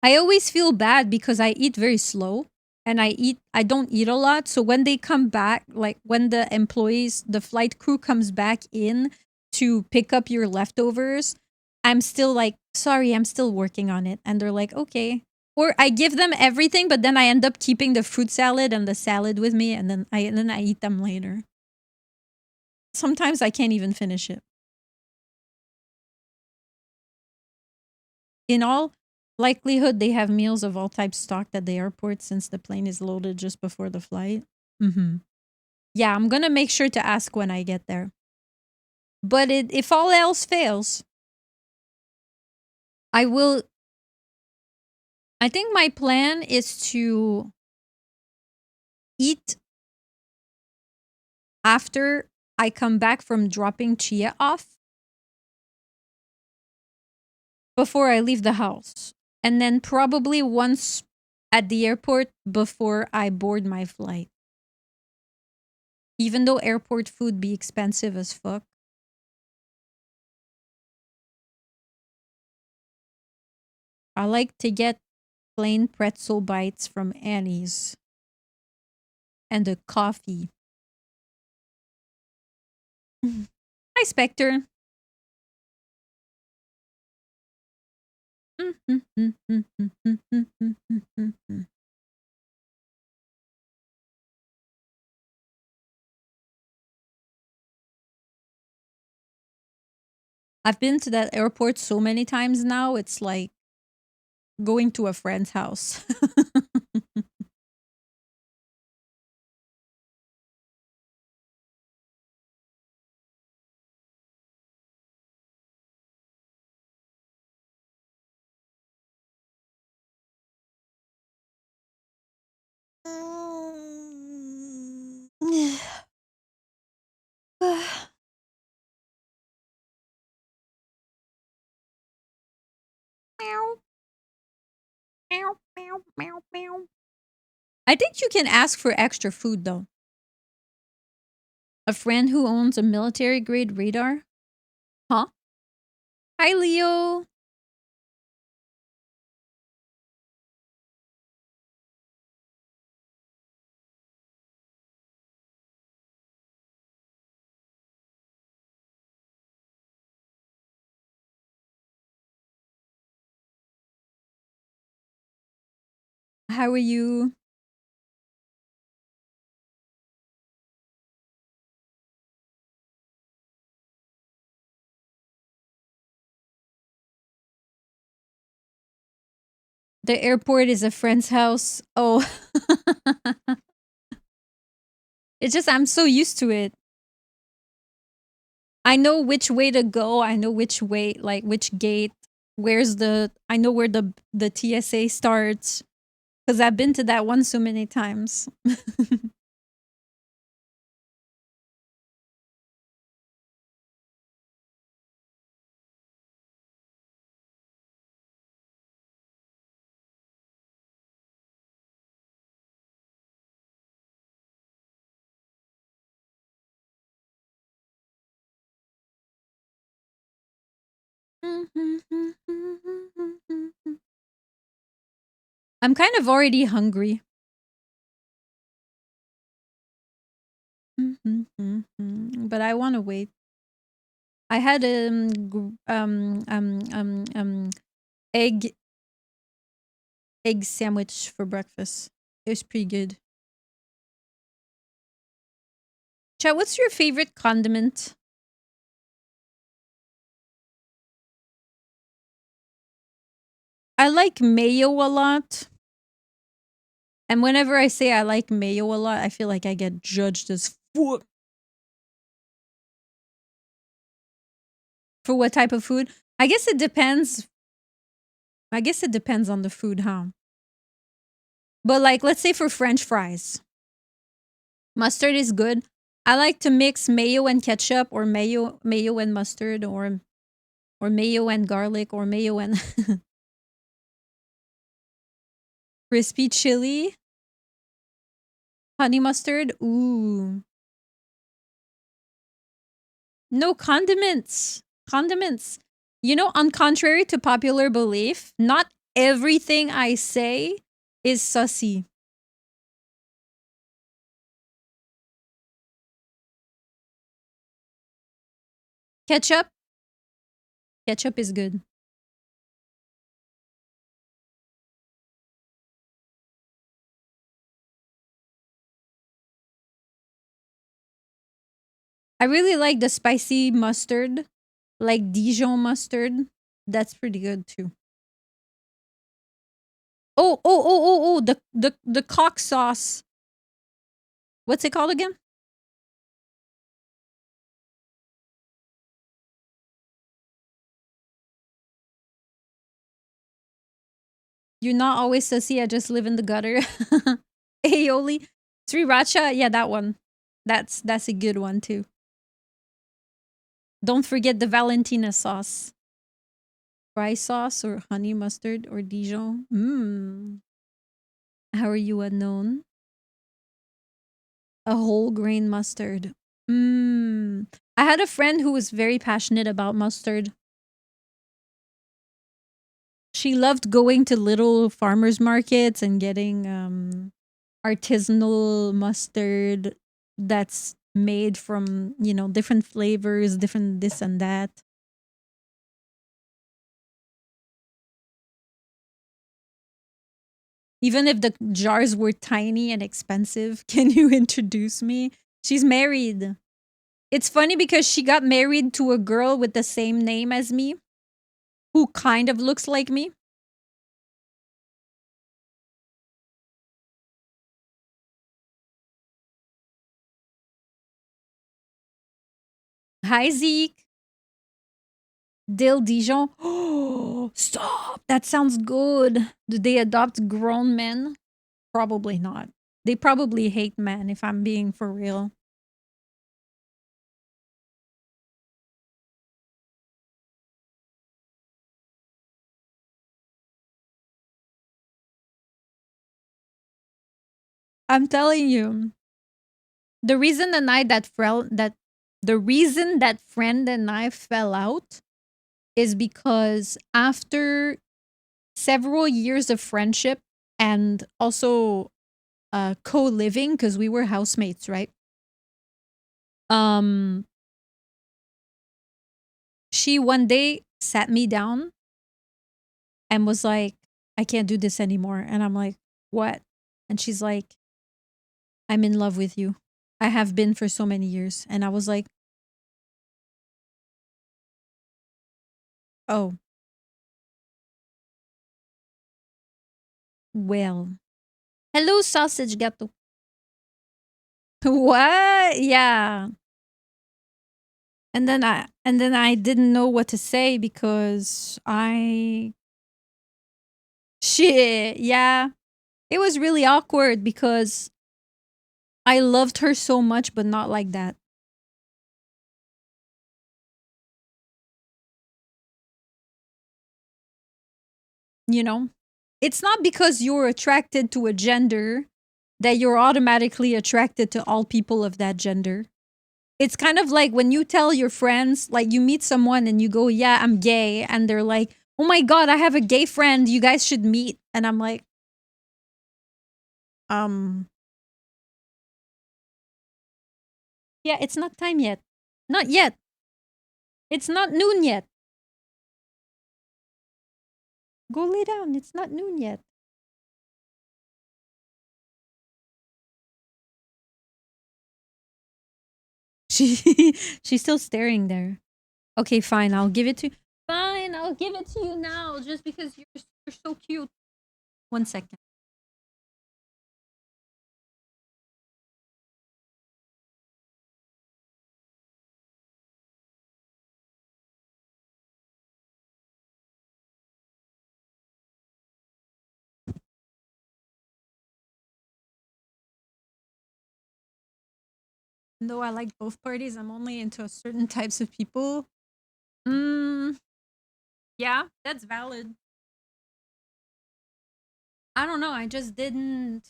I always feel bad because I eat very slow and I don't eat a lot. So when they come back, like when the employees, the flight crew comes back in to pick up your leftovers, I'm still like, sorry, I'm still working on it. And they're like, okay. Or I give them everything, but then I end up keeping the fruit salad and the salad with me, and then I eat them later. Sometimes I can't even finish it. In all likelihood, they have meals of all types stocked at the airport since the plane is loaded just before the flight. Yeah, I'm gonna make sure to ask when I get there. But if all else fails, I will. I think my plan is to eat after I come back from dropping Chia off before I leave the house. And then probably once at the airport before I board my flight. Even though airport food be expensive as fuck. I like to get plain pretzel bites from Annie's. And a coffee. Hi, Spectre. I've been to that airport so many times now, it's like going to a friend's house. I think you can ask for extra food though. A friend who owns a military grade radar? Huh? Hi, Leo. How are you? The airport is a friend's house. Oh. It's just I'm so used to it. I know which way to go. I know which way, like which gate. I know where the TSA starts. Because I've been to that one so many times. I'm kind of already hungry. But I want to wait. I had egg sandwich for breakfast. It was pretty good. Chat, what's your favorite condiment? I like mayo a lot. And whenever I say I like mayo a lot, I feel like I get judged as fuck. For what type of food? I guess it depends. I guess it depends on the food, huh? But like, let's say for French fries, mustard is good. I like to mix mayo and ketchup, or mayo and mustard, or mayo and garlic, or mayo and crispy chili, honey mustard. Ooh. No condiments. Condiments. You know, on contrary to popular belief, not everything I say is sussy. Ketchup. Ketchup is good. I really like the spicy mustard, like Dijon mustard. That's pretty good too. Oh, the cock sauce. What's it called again? You're not always sussy, I just live in the gutter. Aioli. Sriracha, yeah, that one. That's a good one too. Don't forget the Valentina sauce. Fry sauce or honey mustard or Dijon. Mmm. How are you unknown? A whole grain mustard. Mmm. I had a friend who was very passionate about mustard. She loved going to little farmers markets and getting artisanal mustard that's made from, you know, different flavors, different this and that. Even if the jars were tiny and expensive, can you introduce me? She's married. It's funny because she got married to a girl with the same name as me, who kind of looks like me. Hi, Zeke. Dill Dijon. Oh, stop. That sounds good. Do they adopt grown men? Probably not. They probably hate men, if I'm being for real. I'm telling you, the reason the night that the reason that friend and I fell out is because after several years of friendship and also co-living, because we were housemates, right? Um, she one day sat me down and was like, I can't do this anymore. And I'm like, what? And she's like, I'm in love with you. I have been for so many years. And I was like, oh, well. Hello, sausage gato. What? Yeah. And then I didn't know what to say because I shit, yeah. It was really awkward because I loved her so much but not like that. You know? It's not because you're attracted to a gender that you're automatically attracted to all people of that gender. It's kind of like when you tell your friends, like you meet someone and you go, yeah, I'm gay. And they're like, oh my God, I have a gay friend. You guys should meet. And I'm like, um, yeah, it's not time yet. Not yet. It's not noon yet. Go lay down. It's not noon yet. She she's still staring there. Okay, fine. I'll give it to you. Fine, I'll give it to you now just because you're so cute. 1 second. Though I like both parties, I'm only into certain types of people. Mm, yeah, that's valid. I don't know. I just didn't.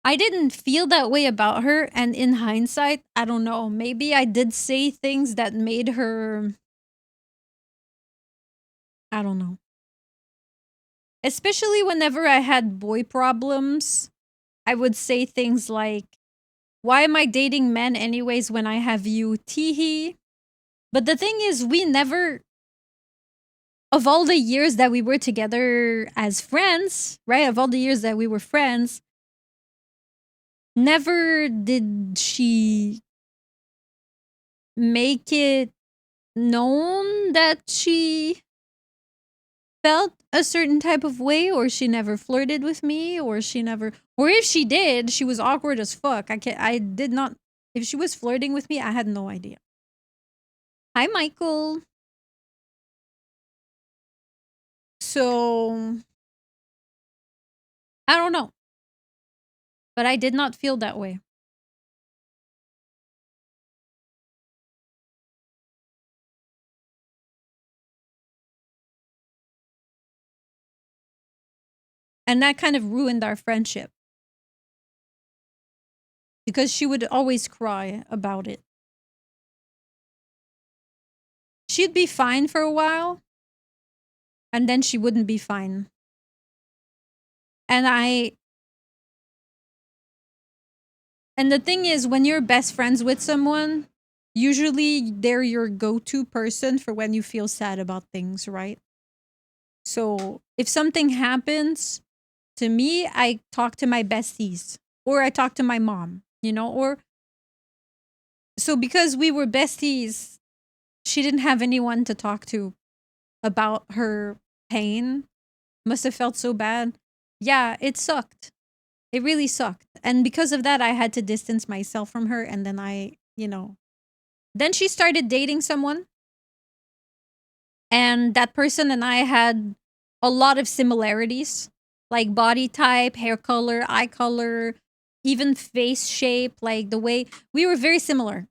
I didn't feel that way about her, and in hindsight, I don't know, maybe I did say things that made her, I don't know. Especially whenever I had boy problems, I would say things like, why am I dating men anyways when I have you? Teehee. But the thing is, we never, of all the years that we were together as friends, right? Of all the years that we were friends, never did she make it known that she felt a certain type of way, or she never flirted with me, or she never, or if she did, she was awkward as fuck. I did not, if she was flirting with me, I had no idea. Hi, Michael. So, I don't know. But I did not feel that way. And that kind of ruined our friendship. Because she would always cry about it. She'd be fine for a while, and then she wouldn't be fine. And the thing is, when you're best friends with someone, usually they're your go-to person for when you feel sad about things, right? So if something happens to me, I talk to my besties, or I talk to my mom, you know, or so because we were besties, she didn't have anyone to talk to about her pain. Must have felt so bad. Yeah, it sucked. It really sucked. And because of that, I had to distance myself from her. And then then she started dating someone. And that person and I had a lot of similarities, like body type, hair color, eye color, even face shape, like the way we were very similar.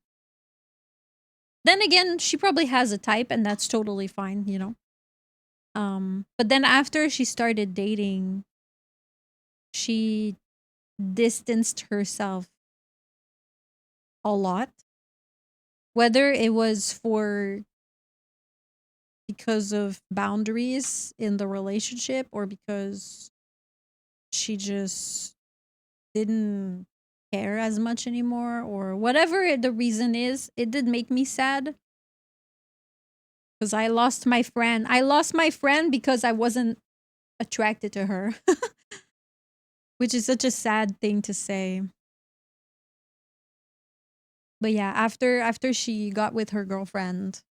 Then again, she probably has a type, and that's totally fine, you know. But then after she started dating, she distanced herself a lot. Whether it was because of boundaries in the relationship, or because she just didn't care as much anymore, or whatever the reason is, it did make me sad. Because I lost my friend. I lost my friend because I wasn't attracted to her. Which is such a sad thing to say. But yeah, after she got with her girlfriend,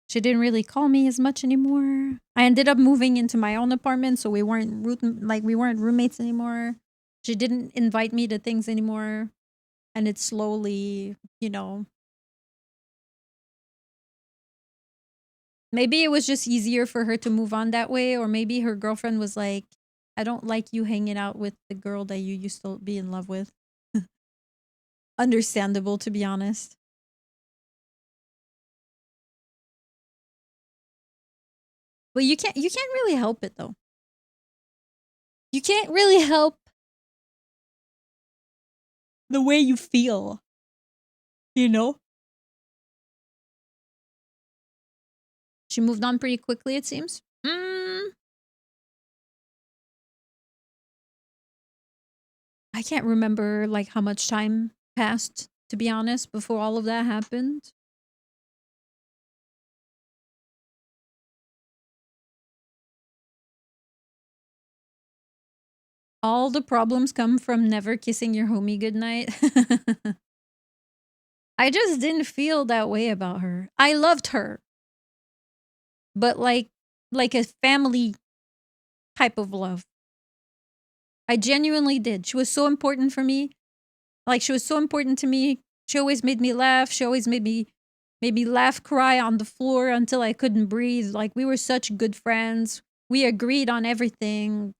she didn't really call me as much anymore. I ended up moving into my own apartment, so we weren't roommates anymore. She didn't invite me to things anymore, and it slowly, maybe it was just easier for her to move on that way, or maybe her girlfriend was like, I don't like you hanging out with the girl that you used to be in love with. Understandable, to be honest. But you can't really help it, though. You can't really help the way you feel, you know? She moved on pretty quickly, it seems. I can't remember like how much time passed, to be honest, before all of that happened. All the problems come from never kissing your homie goodnight. I just didn't feel that way about her. I loved her. But like a family type of love. I genuinely did. She was so important for me. Like, she was so important to me. She always made me laugh. She always made me laugh, cry on the floor until I couldn't breathe. Like, we were such good friends. We agreed on everything.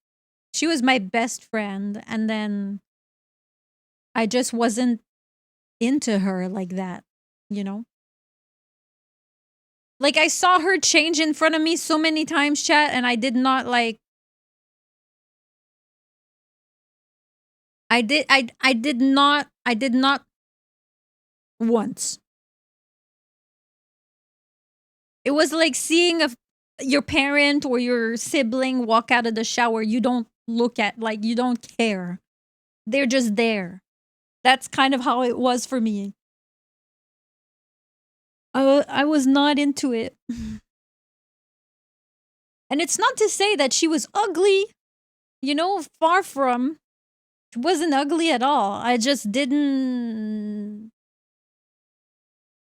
She was my best friend. And then I just wasn't into her like that, you know? Like, I saw her change in front of me so many times, chat, and I did not I did not once. It was like seeing your parent or your sibling walk out of the shower. You don't look at, like, you don't care. They're just there. That's kind of how it was for me. I was not into it. And it's not to say that she was ugly, far from. She wasn't ugly at all. I just didn't.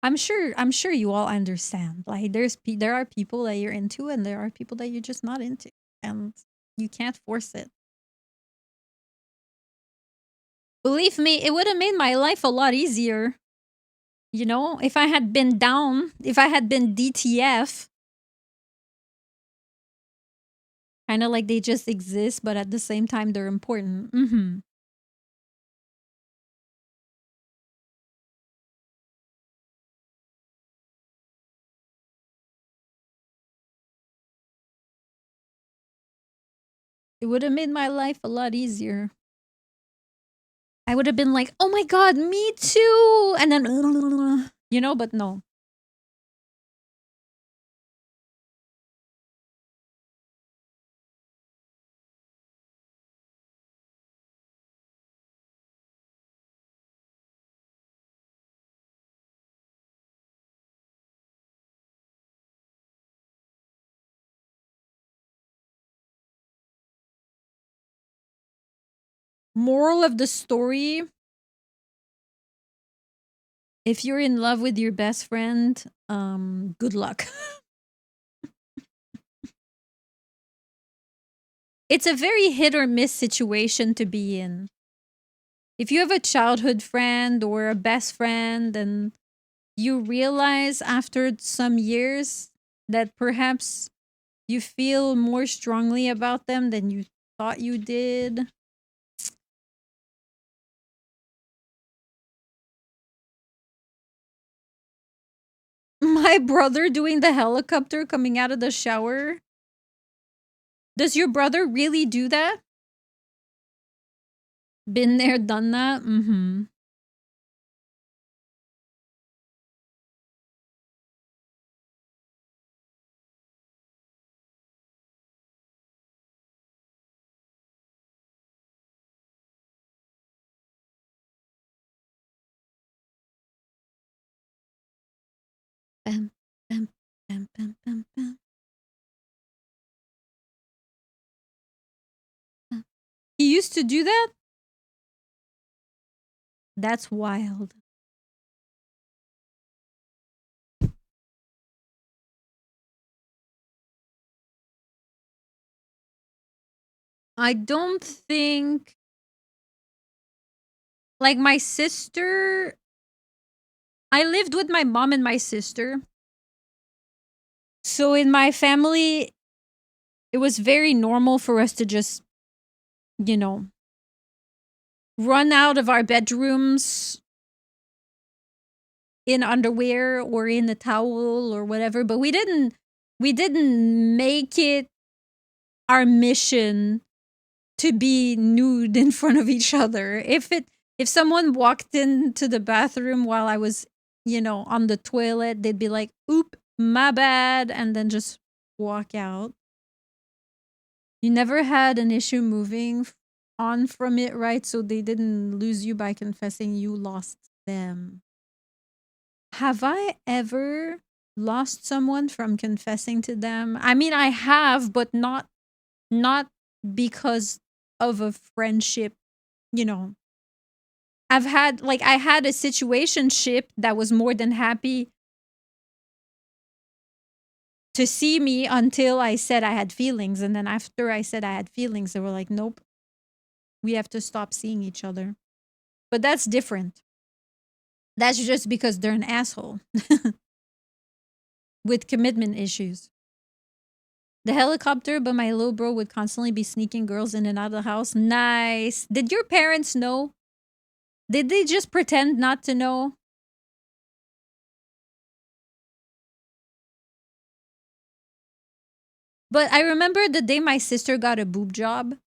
I'm sure you all understand. Like there are people that you're into and there are people that you're just not into, and you can't force it. Believe me, it would have made my life a lot easier. If I had been down, if I had been DTF, kind of like they just exist, but at the same time they're important. It would have made my life a lot easier. I would have been like, oh my god, me too. And then, but no. Moral of the story: if you're in love with your best friend, good luck. It's a very hit or miss situation to be in. If you have a childhood friend or a best friend and you realize after some years that perhaps you feel more strongly about them than you thought you did, my brother doing the helicopter coming out of the shower. Does your brother really do that? Been there, done that? Mm-hmm. Bam, bam, bam, bam, bam, bam. He used to do that? That's wild. I don't think. Like my sister, I lived with my mom and my sister. So in my family, it was very normal for us to just, run out of our bedrooms in underwear or in a towel or whatever, but we didn't make it our mission to be nude in front of each other. If someone walked into the bathroom while I was, on the toilet, they'd be like, "Oop, my bad," and then just walk out. You never had an issue moving on from it, right? So they didn't lose you by confessing you lost them. Have I ever lost someone from confessing to them? I mean, I have, but not because of a friendship, I had a situationship that was more than happy to see me until I said I had feelings. And then after I said I had feelings, they were like, nope, we have to stop seeing each other. But that's different. That's just because they're an asshole with commitment issues. The helicopter, but my little bro would constantly be sneaking girls in and out of the house. Nice. Did your parents know? Did they just pretend not to know? But I remember the day my sister got a boob job.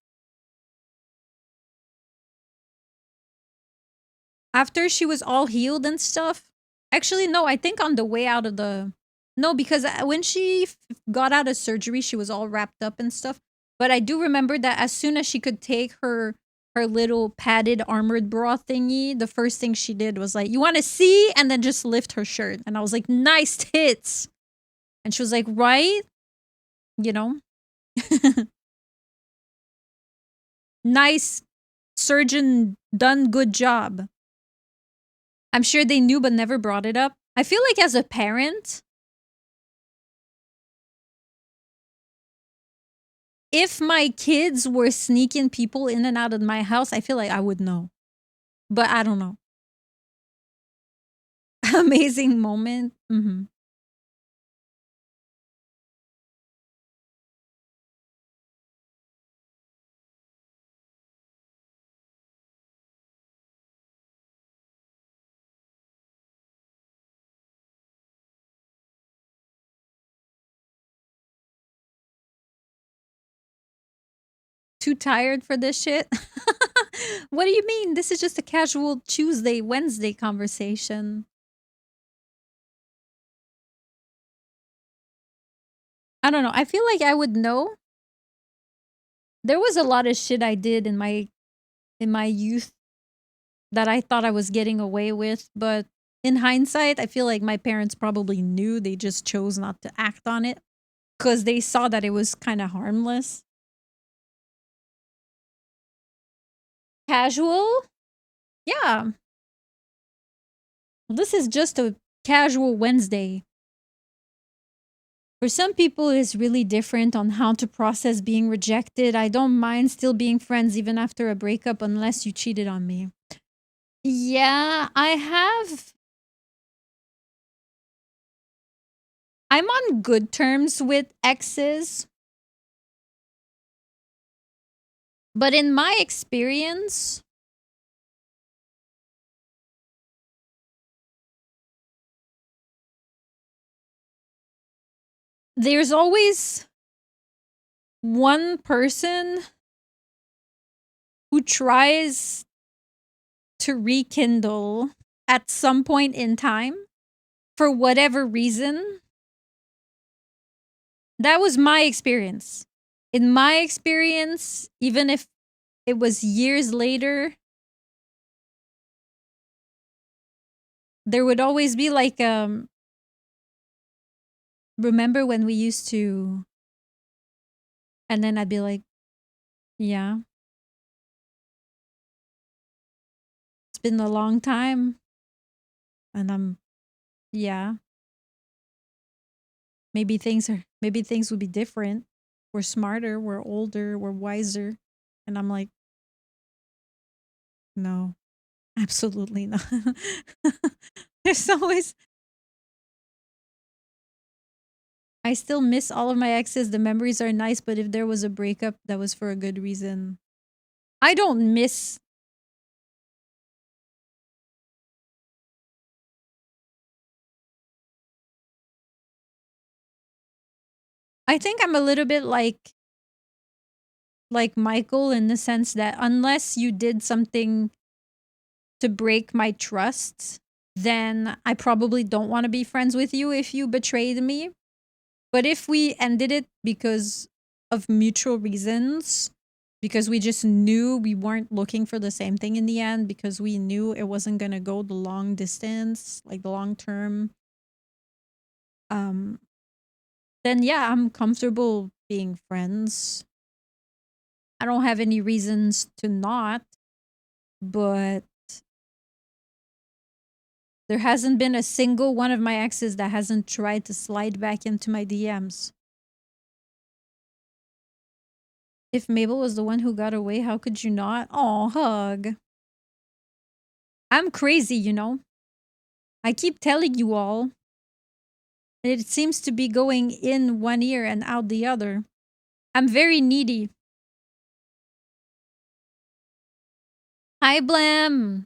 after she was all healed and stuff. Actually, no, I think on the way out of the no, because when she got out of surgery, she was all wrapped up and stuff. But I do remember that as soon as she could take her little padded armored bra thingy, the first thing she did was like, "You want to see?" and then just lift her shirt. And I was like, "Nice tits." And she was like, "Right?" You know? Nice surgeon, done good job. I'm sure they knew but never brought it up. I feel like as a parent, if my kids were sneaking people in and out of my house, I feel like I would know. But I don't know. Amazing moment. Too tired for this shit? What do you mean? This is just a casual Tuesday, Wednesday conversation. I don't know. I feel like I would know. There was a lot of shit I did in my youth that I thought I was getting away with, but in hindsight, I feel like my parents probably knew. They just chose not to act on it because they saw that it was kind of harmless. Casual? Yeah. This is just a casual Wednesday. For some people, it's really different on how to process being rejected. I don't mind still being friends even after a breakup unless you cheated on me. Yeah, I have. I'm on good terms with exes. But in my experience, there's always one person who tries to rekindle at some point in time for whatever reason. That was my experience. In my experience, even if it was years later, there would always be like, remember when we used to, and then I'd be like, yeah, it's been a long time. And yeah, maybe things would be different. We're smarter, we're older, we're wiser. And I'm like, no, absolutely not. There's always, I still miss all of my exes. The memories are nice, but if there was a breakup, that was for a good reason. I don't miss. I think I'm a little bit like Michael in the sense that unless you did something to break my trust, then I probably don't want to be friends with you if you betrayed me. But if we ended it because of mutual reasons, because we just knew we weren't looking for the same thing in the end, because we knew it wasn't going to go the long distance, like the long term, then yeah, I'm comfortable being friends. I don't have any reasons to not, but there hasn't been a single one of my exes that hasn't tried to slide back into my DMs. If Mabel was the one who got away, how could you not? Aw, hug. I'm crazy, you know? I keep telling you all. And it seems to be going in one ear and out the other. I'm very needy. Hi, Blam.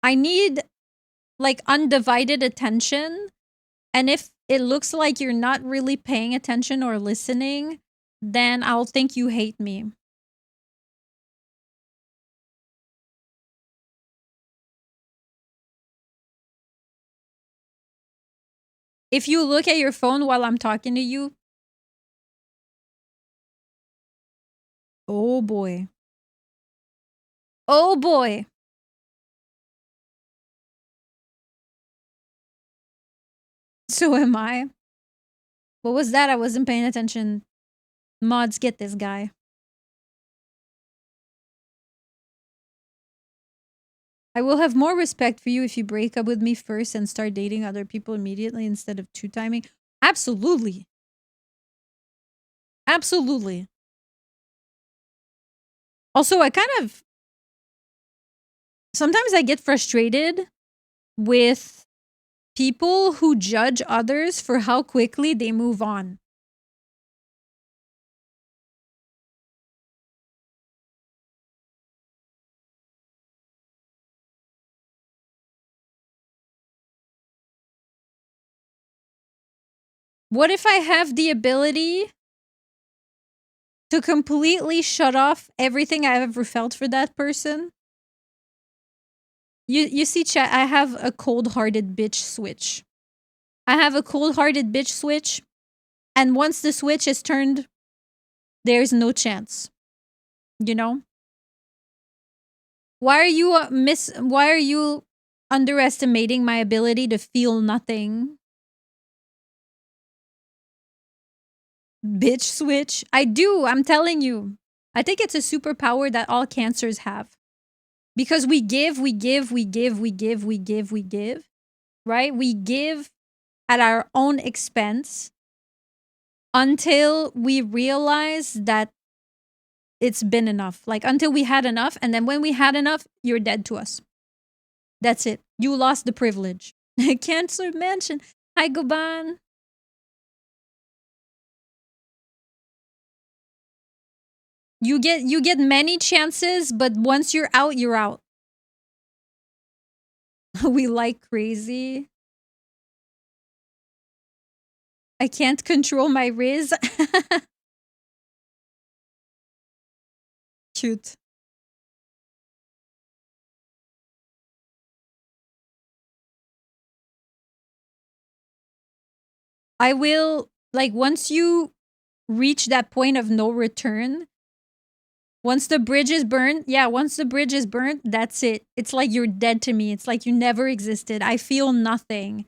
I need like undivided attention. And if it looks like you're not really paying attention or listening, then I'll think you hate me. If you look at your phone while I'm talking to you, oh boy. Oh boy. So am I. What was that? I wasn't paying attention. Mods, get this guy. I will have more respect for you if you break up with me first and start dating other people immediately instead of two-timing. Absolutely. Absolutely. Also, sometimes I get frustrated with people who judge others for how quickly they move on. What if I have the ability to completely shut off everything I've ever felt for that person? You see, chat, I have a cold-hearted bitch switch. I have a cold-hearted bitch switch, and once the switch is turned, there's no chance. You know? Why are you underestimating my ability to feel nothing? Bitch switch. I do, I'm telling you. I think it's a superpower that all cancers have. Because we give, right? We give at our own expense until we realize that it's been enough. Like until we had enough, and then when we had enough, you're dead to us. That's it. You lost the privilege. Cancer Mansion. Hi, Goban. You get many chances, but once you're out, you're out. We like crazy. I can't control my Riz. Cute. I will, like, once you reach that point of no return, once the bridge is burned, that's it. It's like you're dead to me. It's like you never existed. I feel nothing.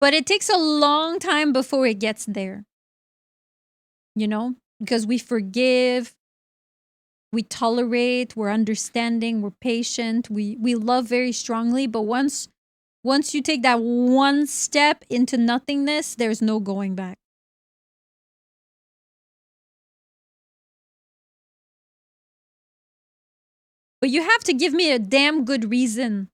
But it takes a long time before it gets there. You know? Because we forgive, we tolerate, we're understanding, we're patient, we love very strongly, but once you take that one step into nothingness, there's no going back. But you have to give me a damn good reason.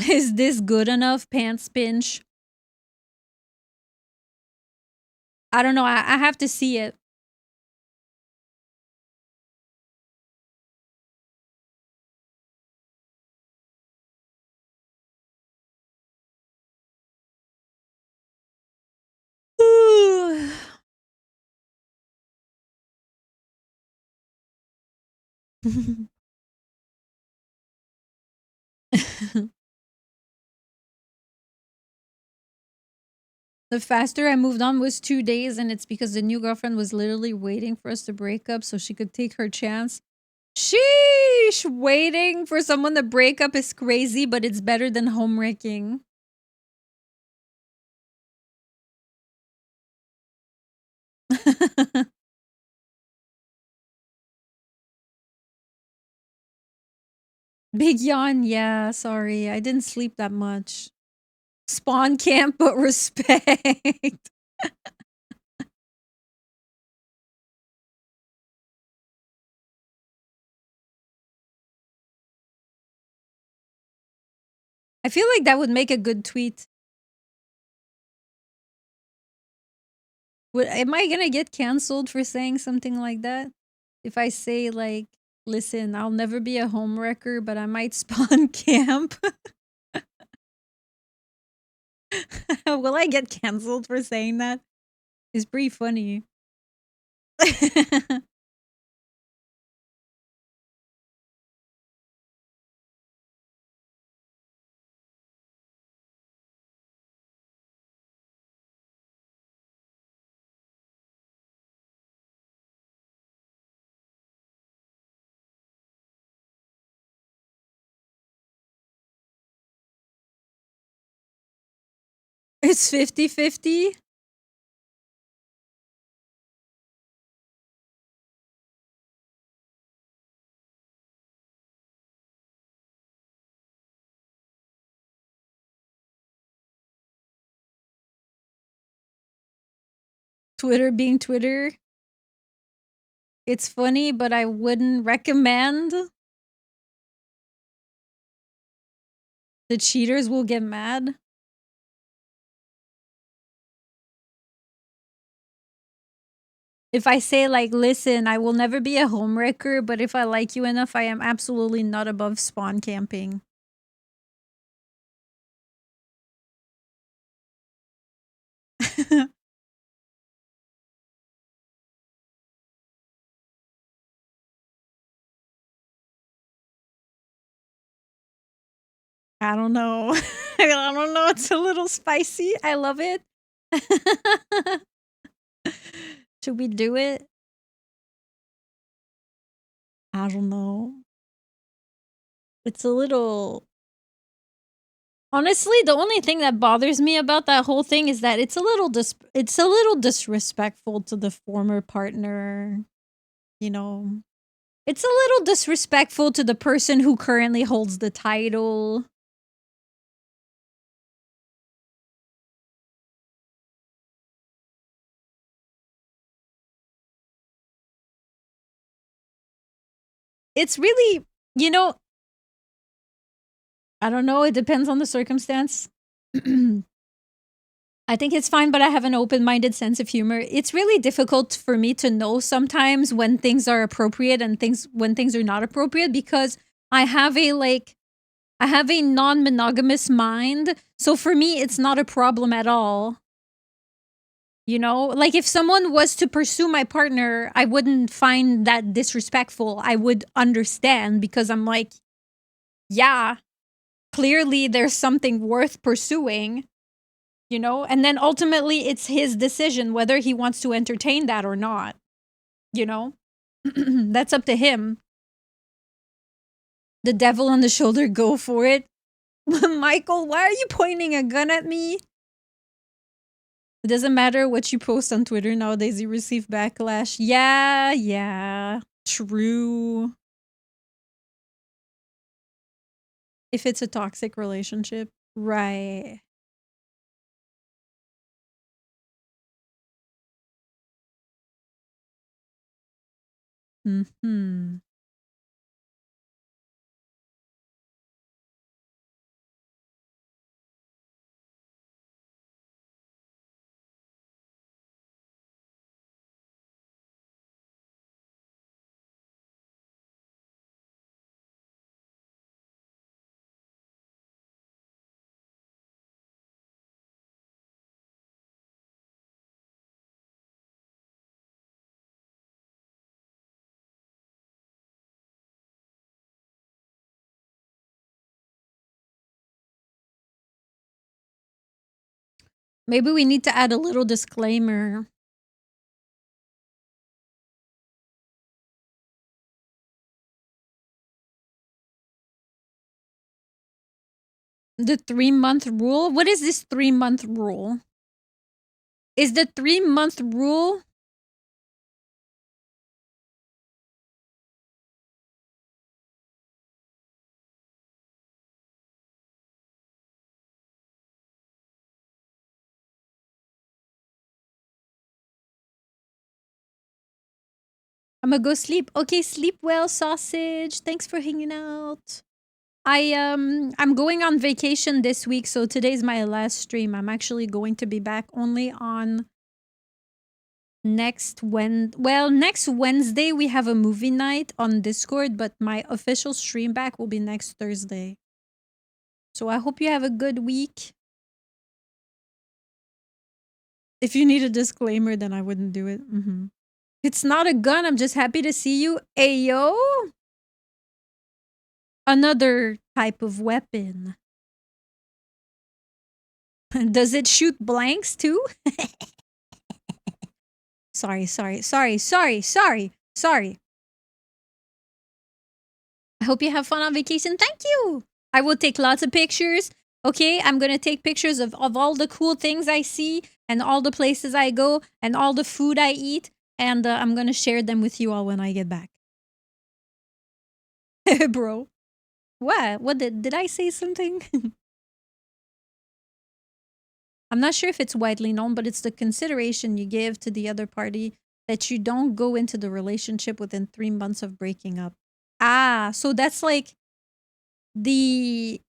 Is this good enough, Pants Pinch? I don't know. I have to see it. The faster I moved on was 2 days, and it's because the new girlfriend was literally waiting for us to break up so she could take her chance. Sheesh! Waiting for someone to break up is crazy, but it's better than homewrecking. Big yawn, yeah, sorry. I didn't sleep that much. Spawn camp, but respect. I feel like that would make a good tweet. Am I gonna get canceled for saying something like that? If I say like, listen, I'll never be a homewrecker, but I might spawn camp. Will I get canceled for saying that? It's pretty funny. It's 50-50. Twitter being Twitter. It's funny, but I wouldn't recommend. The cheaters will get mad. If I say like, listen, I will never be a homewrecker, but if I like you enough, I am absolutely not above spawn camping. I don't know. I don't know. It's a little spicy. I love it. Should we do it? I don't know. It's a little. Honestly, the only thing that bothers me about that whole thing is that it's a little disrespectful to the former partner. You know, it's a little disrespectful to the person who currently holds the title. It's really, you know, I don't know. It depends on the circumstance. I think it's fine, but I have an open-minded sense of humor. It's really difficult for me to know sometimes when things are appropriate and when things are not appropriate, because I have a non-monogamous mind. So for me, it's not a problem at all. You know, like if someone was to pursue my partner, I wouldn't find that disrespectful. I would understand, because I'm like, yeah, clearly there's something worth pursuing. You know, and then ultimately it's his decision whether he wants to entertain that or not. You know, that's up to him. The devil on the shoulder, go for it. Michael, why are you pointing a gun at me? It doesn't matter what you post on Twitter nowadays, you receive backlash. Yeah, true. If it's a toxic relationship, right. Mm-hmm. Maybe we need to add a little disclaimer. The 3-month rule? What is this 3-month rule? Is the 3-month rule? I'm gonna go sleep. Okay, sleep well, sausage. Thanks for hanging out. I'm going on vacation this week, so today's my last stream. I'm actually going to be back only on next Wednesday we have a movie night on Discord, but my official stream back will be next Thursday. So I hope you have a good week. If you need a disclaimer, then I wouldn't do it. It's not a gun. I'm just happy to see you. Ayo! Another type of weapon. Does it shoot blanks too? Sorry. I hope you have fun on vacation. Thank you. I will take lots of pictures. Okay, I'm going to take pictures of all the cool things I see and all the places I go and all the food I eat. And I'm going to share them with you all when I get back. Bro. What did I say something? I'm not sure if it's widely known, but it's the consideration you give to the other party that you don't go into the relationship within 3 months of breaking up. Ah, so that's like the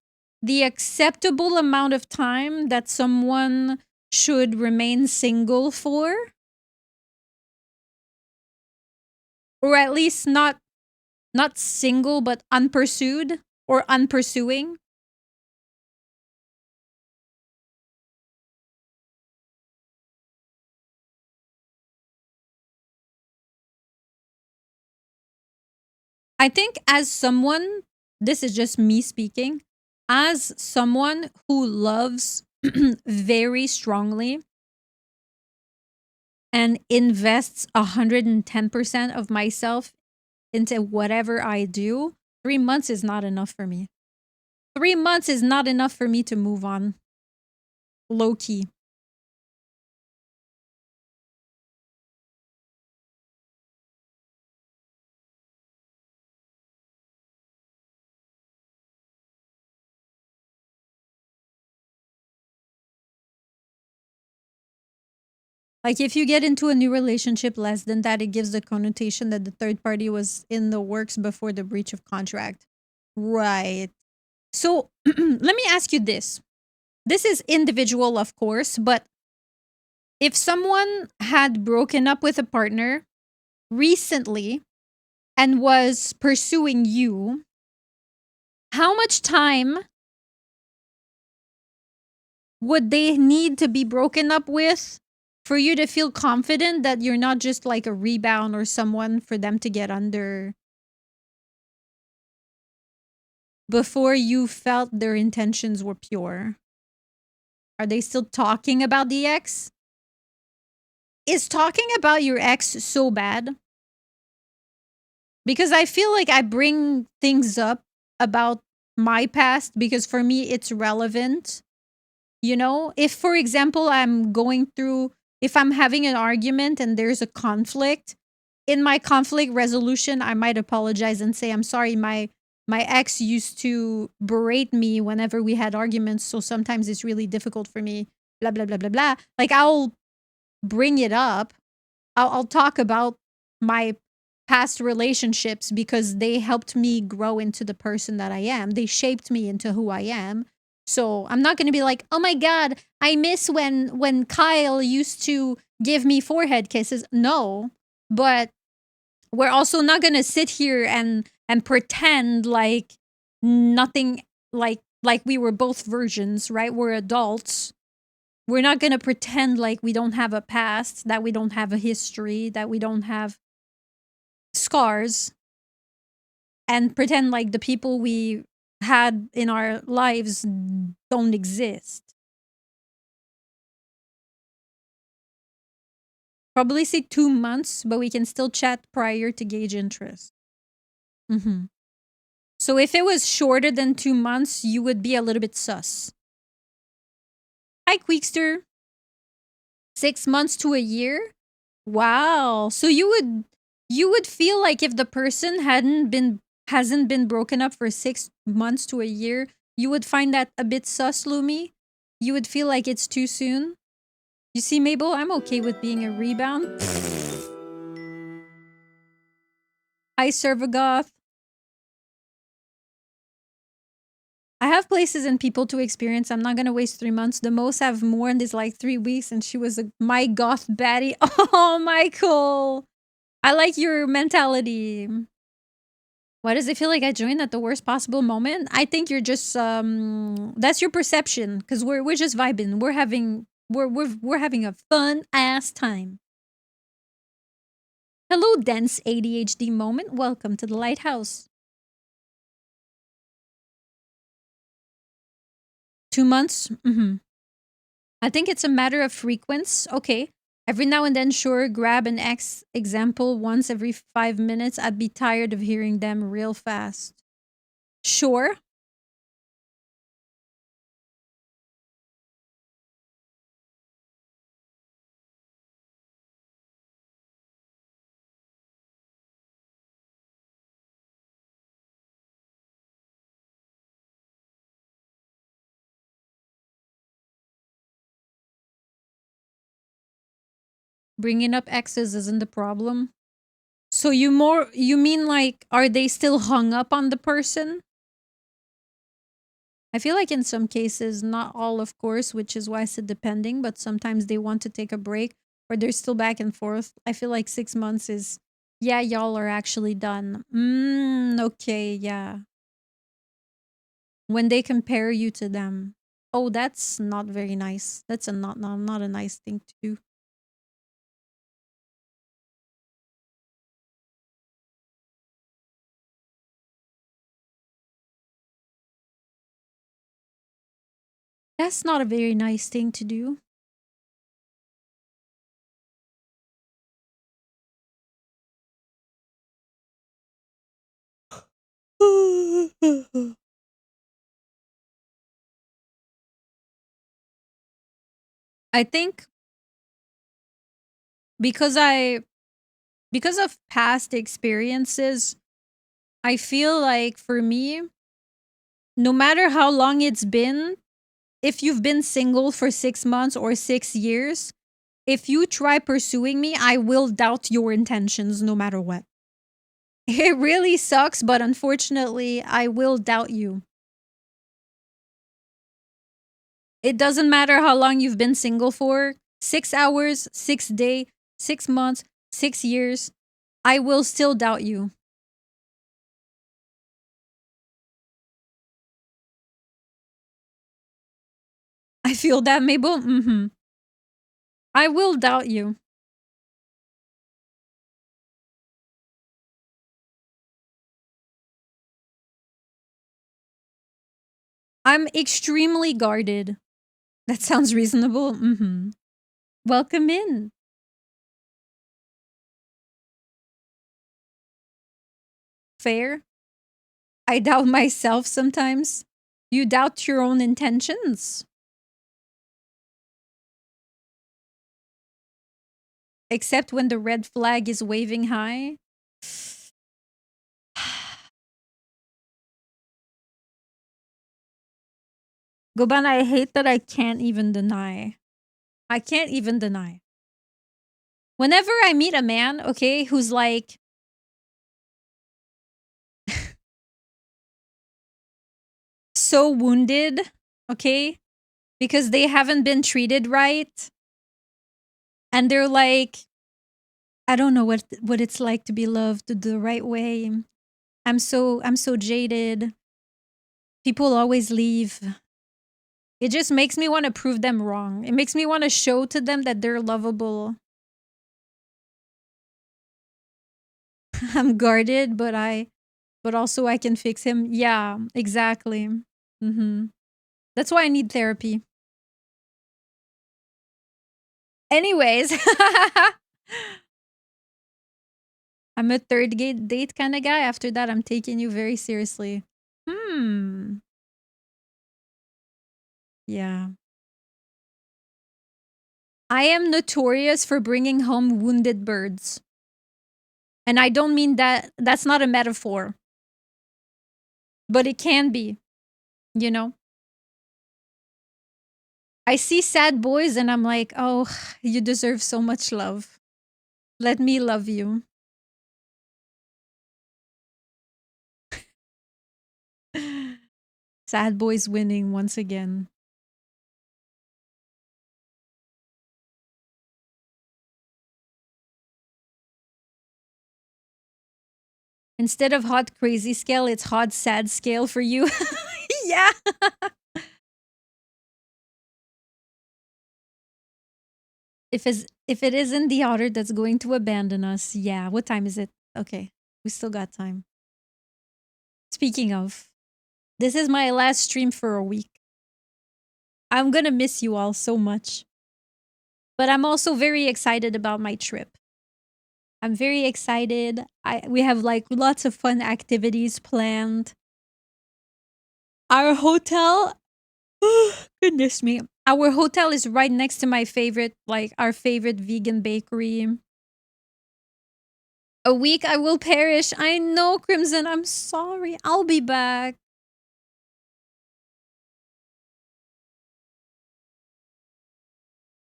acceptable amount of time that someone should remain single for? Or at least not single but unpursued or unpursuing? I think as someone, this is just me speaking, as someone who loves very strongly and invests 110% of myself into whatever I do, 3 months is not enough for me. 3 months is not enough for me to move on. Low key. Like if you get into a new relationship less than that, it gives the connotation that the third party was in the works before the breach of contract. Right. So let me ask you this. This is individual, of course, but if someone had broken up with a partner recently and was pursuing you, how much time would they need to be broken up with for you to feel confident that you're not just like a rebound or someone for them to get under before you felt their intentions were pure? Are they still talking about the ex? Is talking about your ex so bad? Because I feel like I bring things up about my past because for me it's relevant. You know, if for example if I'm having an argument and there's a conflict, in my conflict resolution, I might apologize and say, I'm sorry, my ex used to berate me whenever we had arguments, so sometimes it's really difficult for me, blah, blah, blah, blah, blah. Like, I'll bring it up. I'll talk about my past relationships because they helped me grow into the person that I am. They shaped me into who I am. So I'm not going to be like, oh my God, I miss when Kyle used to give me forehead kisses. No, but we're also not going to sit here and pretend like nothing, like we were both virgins, right? We're adults. We're not going to pretend like we don't have a past, that we don't have a history, that we don't have scars, and pretend like the people we had in our lives don't exist. Probably say 2 months, but we can still chat prior to gauge interest. So if it was shorter than 2 months, you would be a little bit sus. Hi, Queekster. 6 months to a year? Wow. So you would feel like if the person hasn't been broken up for 6 months to a year, you would find that a bit sus, Lumi? You would feel like it's too soon? You see, Mabel, I'm okay with being a rebound. Hi, Servagoth. have places and people to experience. I'm not gonna waste 3 months. The most I've mourned is like 3 weeks, and she was my goth baddie. Oh, Michael, I like your mentality. Why does it feel like I joined at the worst possible moment? I think you're just that's your perception, because we're just vibing. We're having a fun ass time. Hello, dense ADHD moment. Welcome to the lighthouse. 2 months? I think it's a matter of frequency. Okay. Every now and then, sure, grab an example once every 5 minutes. I'd be tired of hearing them real fast. Sure. Bringing up exes isn't the problem. So you mean like, are they still hung up on the person? I feel like in some cases, not all of course, which is why I said depending, but sometimes they want to take a break or they're still back and forth. I feel like 6 months is, yeah, y'all are actually done. Okay, yeah. When they compare you to them. Oh, that's not very nice. That's not a nice thing to do. That's not a very nice thing to do. I think because of past experiences, I feel like for me, no matter how long it's been, if you've been single for 6 months or 6 years, if you try pursuing me, I will doubt your intentions no matter what. It really sucks, but unfortunately, I will doubt you. It doesn't matter how long you've been single for, 6 hours, 6 days, 6 months, 6 years, I will still doubt you. I feel that, Mabel. I will doubt you. I'm extremely guarded. That sounds reasonable. Welcome in. Fair. I doubt myself sometimes. You doubt your own intentions. Except when the red flag is waving high. Goban, I hate that I can't even deny. I can't even deny. Whenever I meet a man, okay, who's like so wounded, okay, because they haven't been treated right, and they're like, I don't know what it's like to be loved the right way. I'm so jaded. People always leave. It just makes me want to prove them wrong. It makes me want to show to them that they're lovable. I'm guarded, but also I can fix him. Yeah, exactly. That's why I need therapy. Anyways, I'm a third date kind of guy. After that, I'm taking you very seriously. Yeah. I am notorious for bringing home wounded birds. And I don't mean that, that's not a metaphor. But it can be, you know? I see sad boys and I'm like, oh, you deserve so much love. Let me love you. Sad boys winning once again. Instead of hot crazy scale, it's hot sad scale for you. Yeah. If it isn't the otter that's going to abandon us, yeah. What time is it? Okay, we still got time. Speaking of, this is my last stream for a week. I'm gonna miss you all so much. But I'm also very excited about my trip. I'm very excited. We have like lots of fun activities planned. Our hotel, goodness me. Our hotel is right next to my favorite, like our favorite vegan bakery. A week I will perish. I know, Crimson. I'm sorry. I'll be back.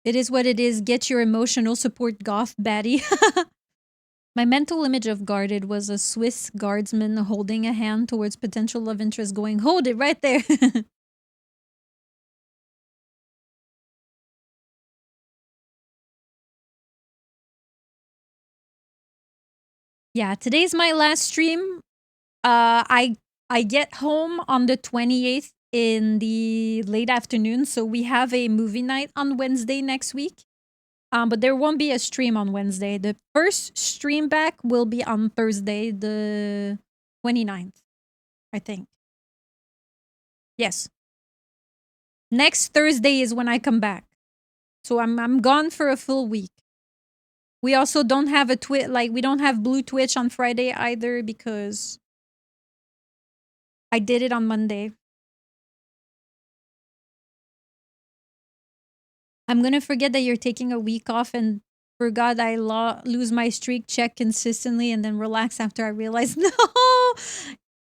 It is what it is. Get your emotional support, goth baddie. My mental image of guarded was a Swiss guardsman holding a hand towards potential love interest going, hold it right there. Yeah, today's my last stream. I get home on the 28th in the late afternoon, so we have a movie night on Wednesday next week. But there won't be a stream on Wednesday. The first stream back will be on Thursday, the 29th, I think. Yes. Next Thursday is when I come back. So I'm gone for a full week. We also don't have a we don't have Blue Twitch on Friday either because I did it on Monday. I'm gonna forget that you're taking a week off and for God I lose my streak check consistently and then relax after I realize no.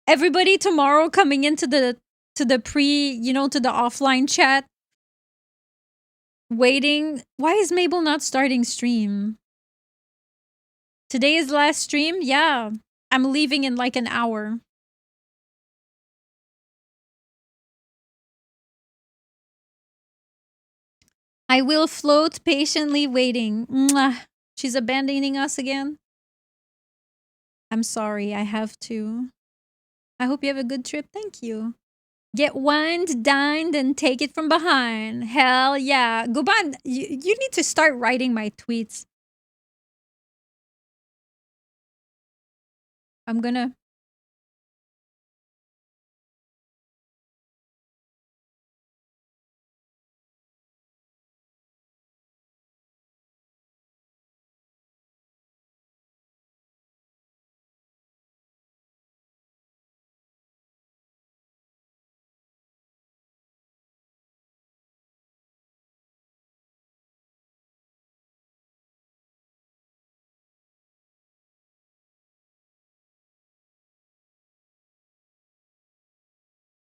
Everybody tomorrow coming into the to the offline chat waiting. Why is Mabel not starting stream? Today is last stream? Yeah. I'm leaving in like an hour. I will float patiently waiting. Mwah. She's abandoning us again. I'm sorry, I have to. I hope you have a good trip. Thank you. Get wined, dined, and take it from behind. Hell yeah. Guban, you need to start writing my tweets. I'm gonna...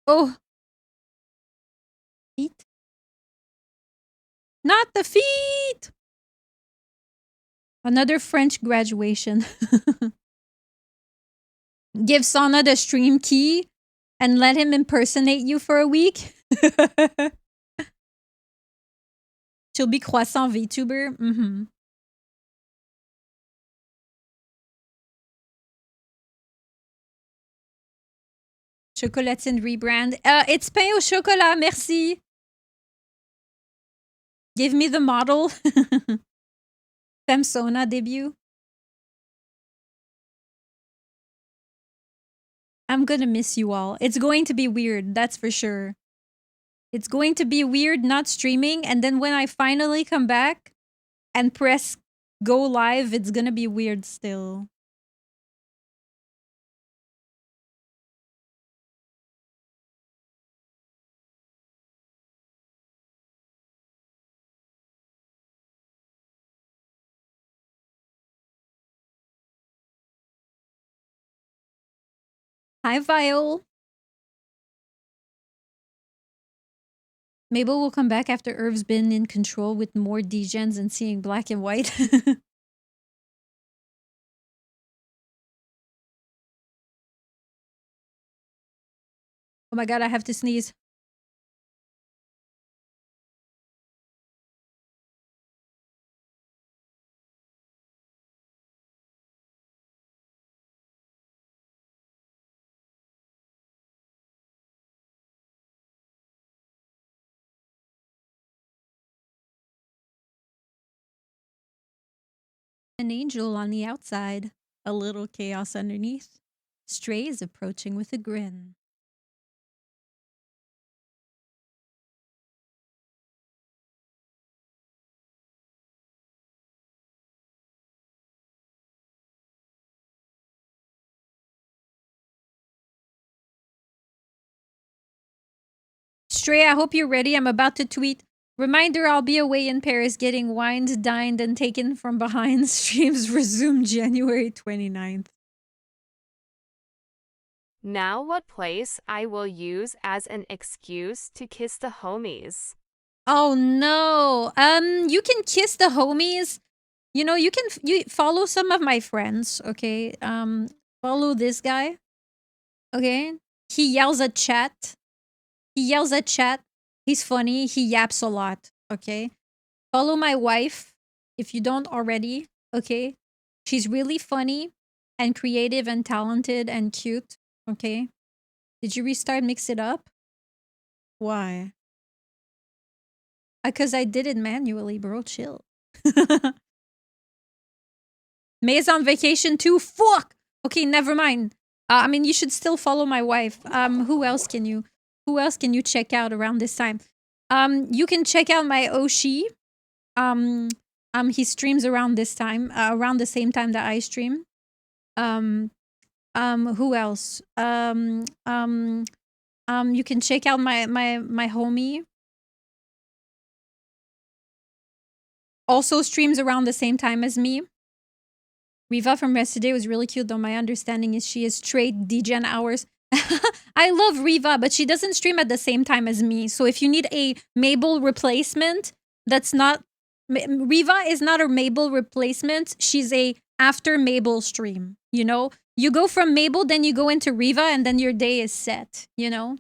Oh. Feet? Not the feet! Another French graduation. Give Sana the stream key and let him impersonate you for a week. She'll be croissant VTuber. Mm-hmm. Chocolatine rebrand. It's pain au chocolat, merci. Give me the model. Femsona debut. I'm gonna miss you all. It's going to be weird, that's for sure. It's going to be weird not streaming, and then when I finally come back and press go live, it's gonna be weird still. Hi, Viol. Mabel will come back after Irv's been in control with more degens and seeing black and white. Oh my god, I have to sneeze. An angel on the outside, a little chaos underneath. Stray is approaching with a grin. Stray, I hope you're ready. I'm about to tweet. Reminder, I'll be away in Paris getting wined, dined, and taken from behind. Streams resume January 29th. Now what place I will use as an excuse to kiss the homies. Oh no. You can kiss the homies. You know, you follow some of my friends, okay? Follow this guy. Okay? He yells at chat. He's funny. He yaps a lot, okay? Follow my wife if you don't already, okay? She's really funny and creative and talented and cute, okay? Did you restart Mix It Up? Why? Because I did it manually, bro. Chill. May's on vacation too. Fuck! Okay, never mind. I mean, you should still follow my wife. Who else can you check out around this time? You can check out my Oshi. He streams around this time, around the same time that I stream. Who else? You can check out my homie. Also streams around the same time as me. Riva from yesterday was really cute, though my understanding is she is straight degen hours. I love Riva, but she doesn't stream at the same time as me. So if you need a Mabel replacement, that's not... Riva is not a Mabel replacement. She's a after Mabel stream, you know? You go from Mabel, then you go into Riva, and then your day is set, you know?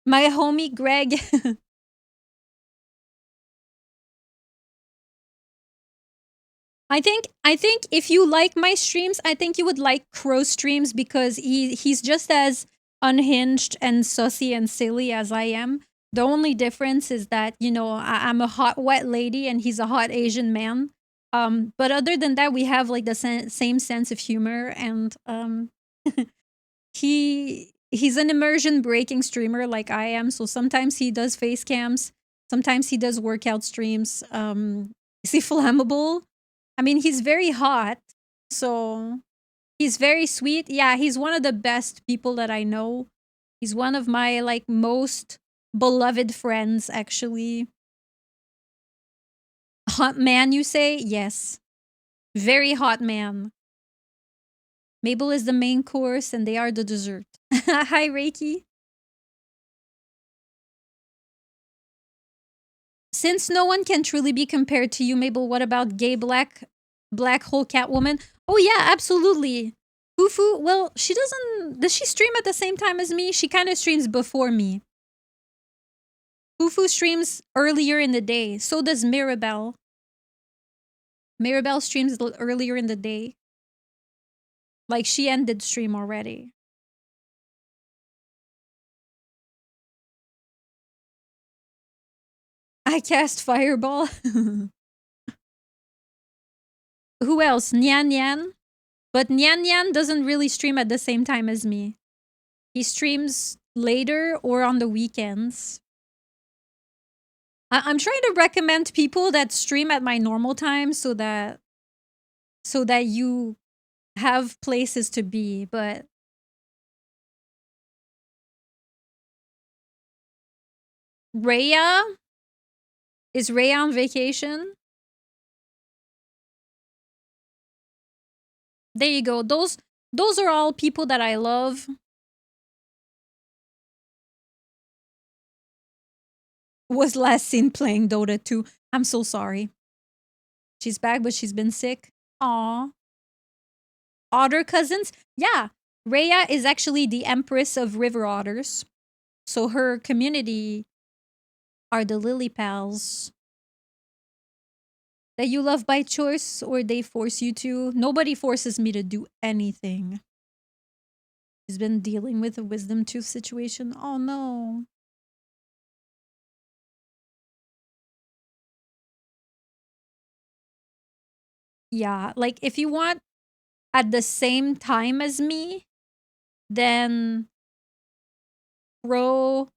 My homie Greg... I think if you like my streams, I think you would like Crow streams because he's just as unhinged and sussy and silly as I am. The only difference is that, you know, I'm a hot wet lady and he's a hot Asian man. But other than that, we have like the same sense of humor, and he's an immersion breaking streamer like I am. So sometimes he does face cams, sometimes he does workout streams. Is he flammable? I mean, he's very hot, so he's very sweet. Yeah, he's one of the best people that I know. He's one of my, like, most beloved friends, actually. Hot man, you say? Yes. Very hot man. Mabel is the main course, and they are the dessert. Hi, Reiki. Since no one can truly be compared to you, Mabel, what about gay black hole Catwoman? Oh yeah, absolutely. Fufu, well, she doesn't... Does she stream at the same time as me? She kind of streams before me. Fufu streams earlier in the day. So does Mirabelle. Mirabelle streams earlier in the day. Like, she ended stream already. I cast Fireball. Who else? Nyan Nyan. But Nyan Nyan doesn't really stream at the same time as me. He streams later or on the weekends. I'm trying to recommend people that stream at my normal time so that you have places to be, but Rhea? Is Rhea on vacation? There you go. Those are all people that I love. Was last seen playing Dota 2. I'm so sorry. She's back, but she's been sick. Aw. Otter cousins? Yeah. Rhea is actually the empress of river otters. So her community are the lily pals. That you love by choice or they force you to. Nobody forces me to do anything. She's been dealing with a wisdom tooth situation. Oh no. Yeah, like if you want at the same time as me, then Ro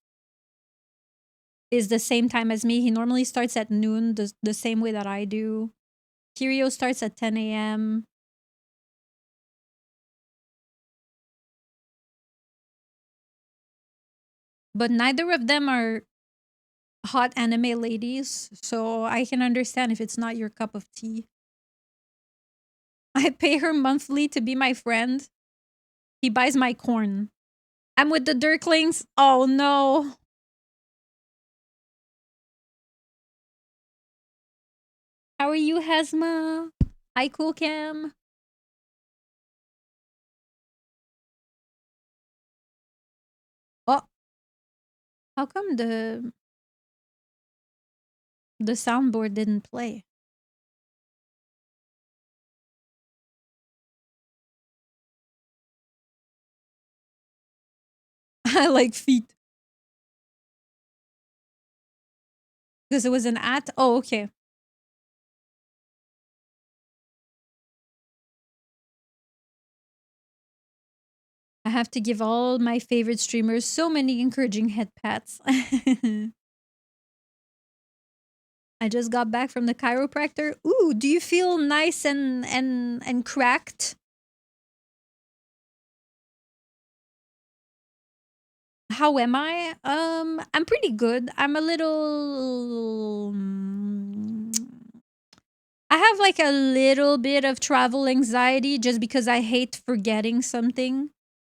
is the same time as me. He normally starts at noon, the same way that I do. Kirio starts at 10 a.m. But neither of them are hot anime ladies, so I can understand if it's not your cup of tea. I pay her monthly to be my friend. He buys my corn. I'm with the Dirklings. Oh no. How are you, Hesma? Hi, Cool Cam. Oh, how come the soundboard didn't play? I like feet. Because it was an at. Oh, okay. I have to give all my favorite streamers so many encouraging head pats. I just got back from the chiropractor. Ooh, do you feel nice and cracked? How am I? I'm pretty good. I'm a little I have like a little bit of travel anxiety just because I hate forgetting something.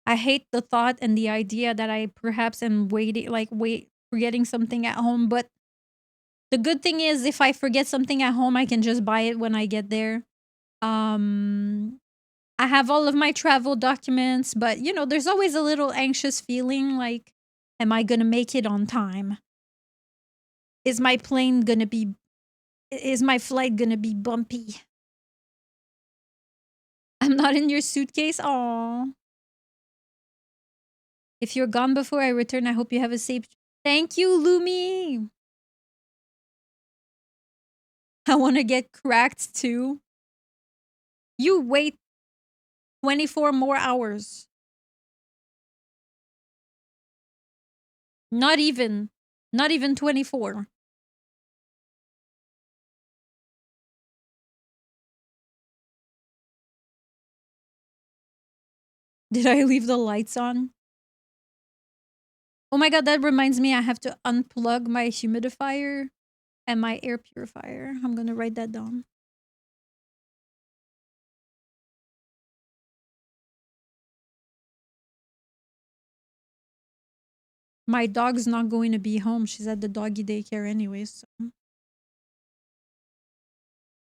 I hate the thought and the idea that I perhaps am forgetting something at home, but the good thing is if I forget something at home, I can just buy it when I get there. I have all of my travel documents, but you know, there's always a little anxious feeling like, am I gonna make it on time? Is my flight gonna be bumpy? I'm not in your suitcase? Aw. If you're gone before I return, I hope you have a safe. Thank you, Lumi. I want to get cracked too. You wait 24 more hours. Not even 24. Did I leave the lights on? Oh my god, that reminds me I have to unplug my humidifier and my air purifier. I'm gonna write that down. My dog's not going to be home. She's at the doggy daycare anyways. So.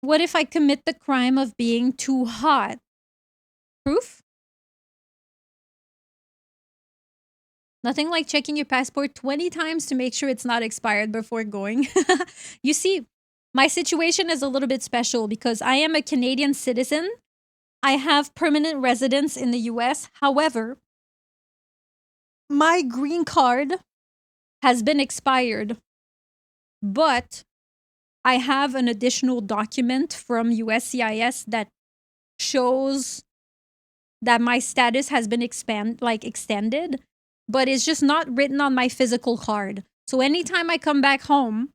What if I commit the crime of being too hot? Proof? Nothing like checking your passport 20 times to make sure it's not expired before going. You see, my situation is a little bit special because I am a Canadian citizen. I have permanent residence in the US. However, my green card has been expired, but I have an additional document from USCIS that shows that my status has been extended, but it's just not written on my physical card. So anytime I come back home,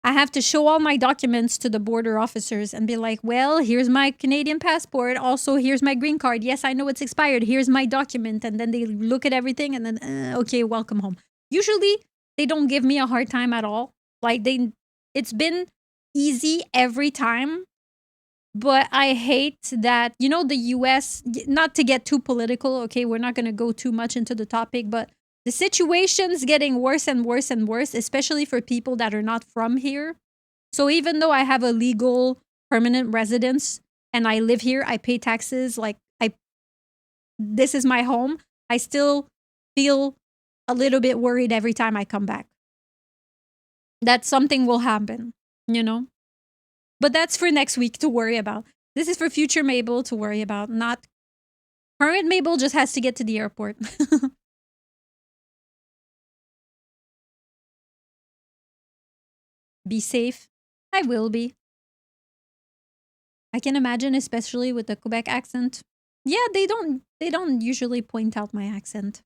I have to show all my documents to the border officers and be like, well, here's my Canadian passport. Also, here's my green card. Yes, I know it's expired. Here's my document. And then they look at everything and then, okay, welcome home. Usually, they don't give me a hard time at all. It's been easy every time. But I hate that, you know, the US, not to get too political, okay, we're not going to go too much into the topic, but the situation's getting worse and worse and worse, especially for people that are not from here. So even though I have a legal permanent residence and I live here, I pay taxes, like this is my home, I still feel a little bit worried every time I come back that something will happen, you know? But that's for next week to worry about. This is for future Mabel to worry about, not current Mabel just has to get to the airport. Be safe. I will be. I can imagine, especially with the Quebec accent. Yeah, they don't usually point out my accent.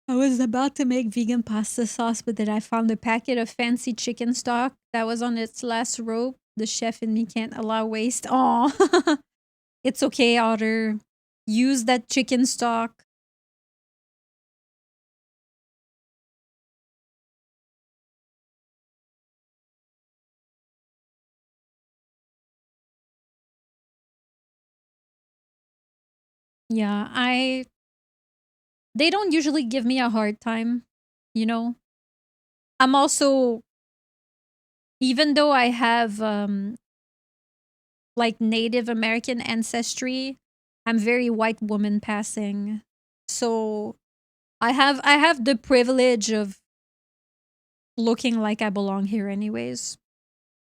I was about to make vegan pasta sauce, but then I found a packet of fancy chicken stock that was on its last rope. The chef in me can't allow waste. Aw. It's okay, Otter. Use that chicken stock. Yeah, they don't usually give me a hard time, you know. I'm also, even though I have like Native American ancestry, I'm very white woman passing. So I have the privilege of looking like I belong here anyways,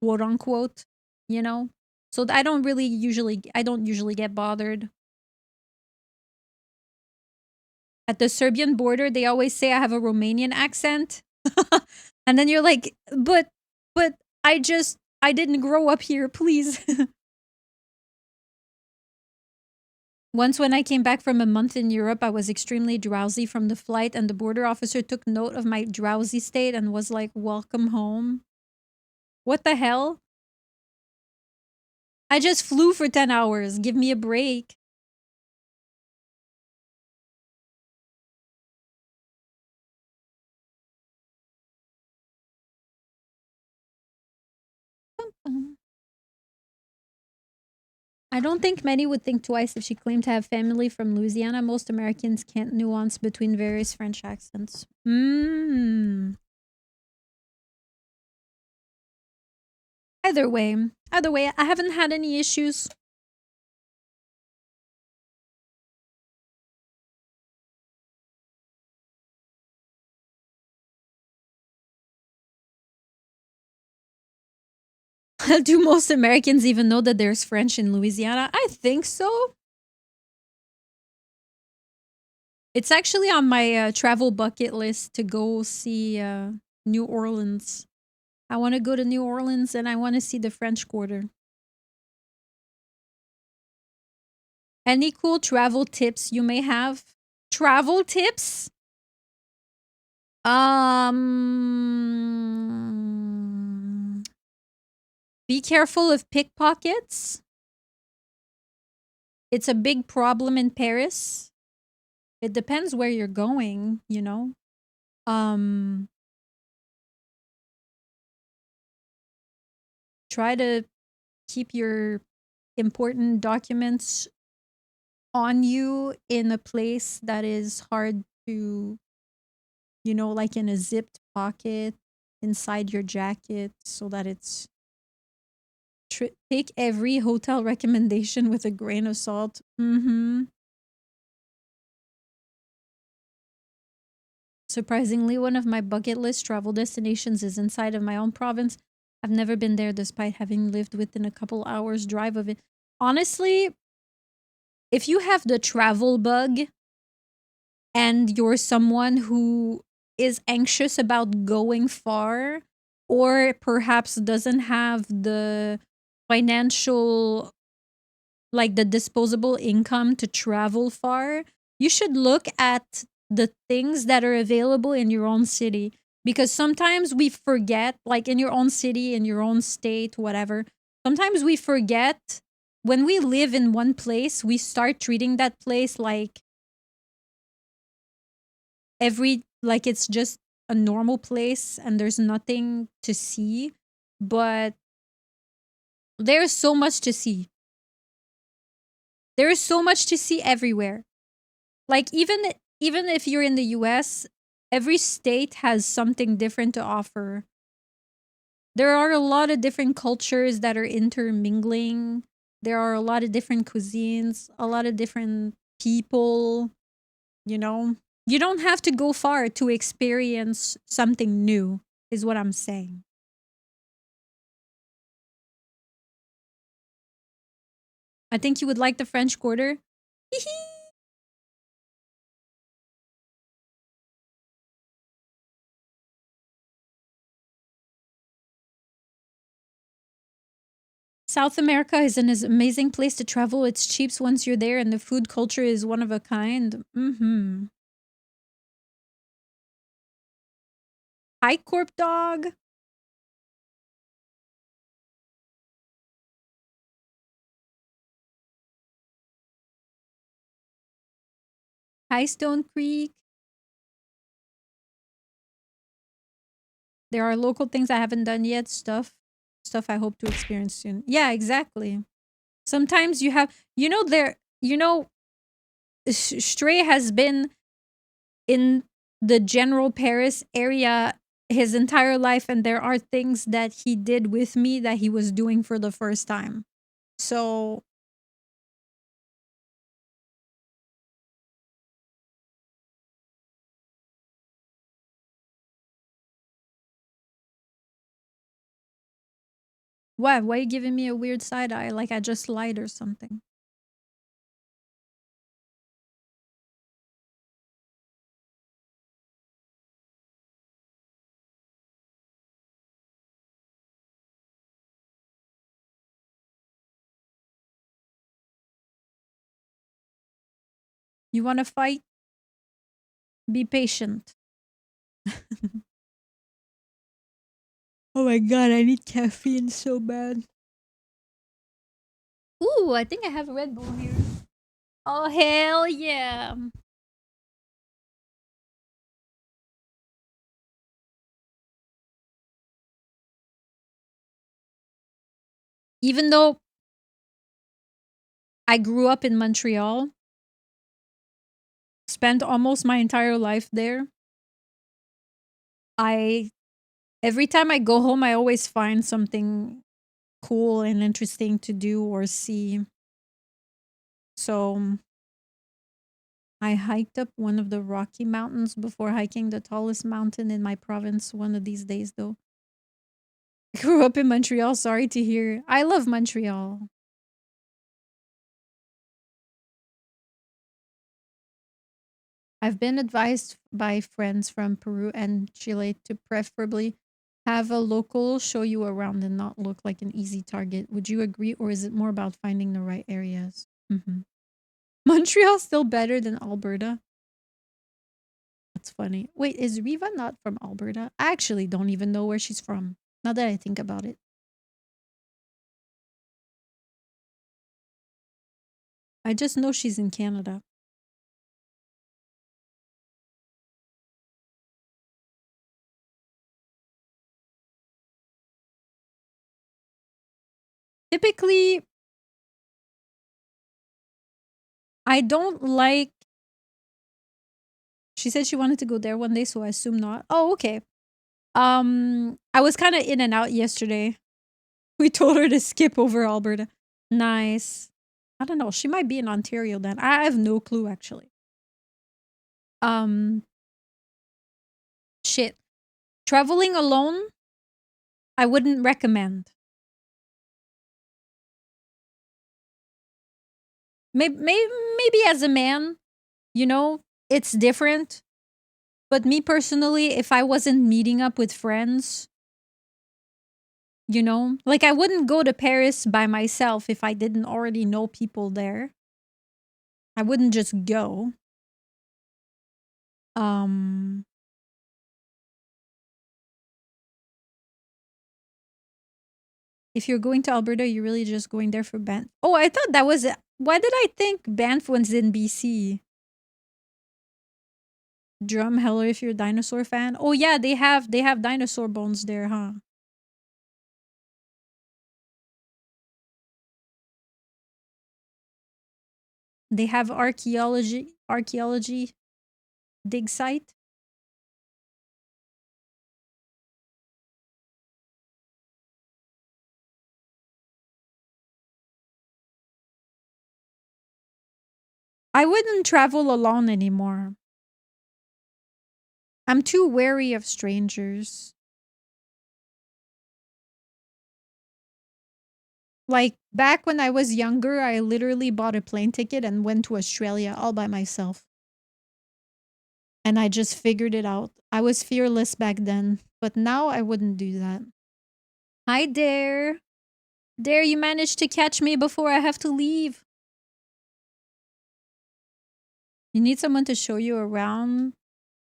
quote unquote, you know. So I don't usually get bothered. At the Serbian border, they always say I have a Romanian accent. And then you're like, but I didn't grow up here, please. Once when I came back from a month in Europe, I was extremely drowsy from the flight, and the border officer took note of my drowsy state and was like, "Welcome home." What the hell? I just flew for 10 hours. Give me a break. I don't think many would think twice if she claimed to have family from Louisiana. Most Americans can't nuance between various French accents. Either way, I haven't had any issues. Do most Americans even know that there's French in Louisiana? I think so. It's actually on my travel bucket list to go see New Orleans. I want to go to New Orleans and I want to see the French Quarter. Any cool travel tips you may have? Travel tips? Be careful of pickpockets. It's a big problem in Paris. It depends where you're going, you know. Try to keep your important documents on you in a place that is hard to, you know, like in a zipped pocket inside your jacket so that it's take every hotel recommendation with a grain of salt. Surprisingly, one of my bucket list travel destinations is inside of my own province. I've never been there despite having lived within a couple hours drive of it. Honestly, if you have the travel bug and you're someone who is anxious about going far or perhaps doesn't have the financial, like the disposable income to travel far, you should look at the things that are available in your own city. Because sometimes we forget, like in your own city, in your own state, whatever, sometimes we forget when we live in one place, we start treating that place like like it's just a normal place and there's nothing to see. But there's so much to see. There is so much to see everywhere. Like even if you're in the US, every state has something different to offer. There are a lot of different cultures that are intermingling. There are a lot of different cuisines, a lot of different people, you know. You don't have to go far to experience something new, is what I'm saying. I think you would like the French Quarter. South America is an amazing place to travel. It's cheap once you're there, and the food culture is one of a kind. Mm-hmm. Hi, Corp Dog. Hi, Stone Creek. There are local things I haven't done yet. Stuff I hope to experience soon. Yeah, exactly. Sometimes you have, Stray has been in the general Paris area his entire life, and there are things that he did with me that he was doing for the first time. So why are you giving me a weird side eye like I just lied or something? You want to fight? Be patient. Oh my god, I need caffeine so bad. Ooh, I think I have a Red Bull here. Oh, hell yeah. Even though I grew up in Montreal, spent almost my entire life there, I every time I go home, I always find something cool and interesting to do or see. So I hiked up one of the Rocky Mountains before hiking the tallest mountain in my province one of these days, though. I grew up in Montreal. Sorry to hear. I love Montreal. I've been advised by friends from Peru and Chile to preferably have a local show you around and not look like an easy target. Would you agree, or is it more about finding the right areas? Montreal's still better than Alberta. That's funny. Wait, is Riva not from Alberta? I actually don't even know where she's from, now that I think about it. I just know she's in Canada. Typically, I don't like. She said she wanted to go there one day, so I assume not. Oh, okay. I was kind of in and out yesterday. We told her to skip over Alberta. Nice. I don't know. She might be in Ontario then. I have no clue actually. Um Shit. Traveling alone, I wouldn't recommend. Maybe as a man, it's different. But me personally, if I wasn't meeting up with friends, like I wouldn't go to Paris by myself if I didn't already know people there. I wouldn't just go. Um if you're going to Alberta, you're really just going there for Banff. Oh, I thought that was it. Why did I think Banff was in BC? Drumheller, if you're a dinosaur fan. Oh yeah, they have dinosaur bones there, huh? They have archaeology. dig site. I wouldn't travel alone anymore. I'm too wary of strangers. Like back when I was younger, I literally bought a plane ticket and went to Australia all by myself. And I just figured it out. I was fearless back then, but now I wouldn't do that. Hi, Dare. Dare, you managed to catch me before I have to leave. You need someone to show you around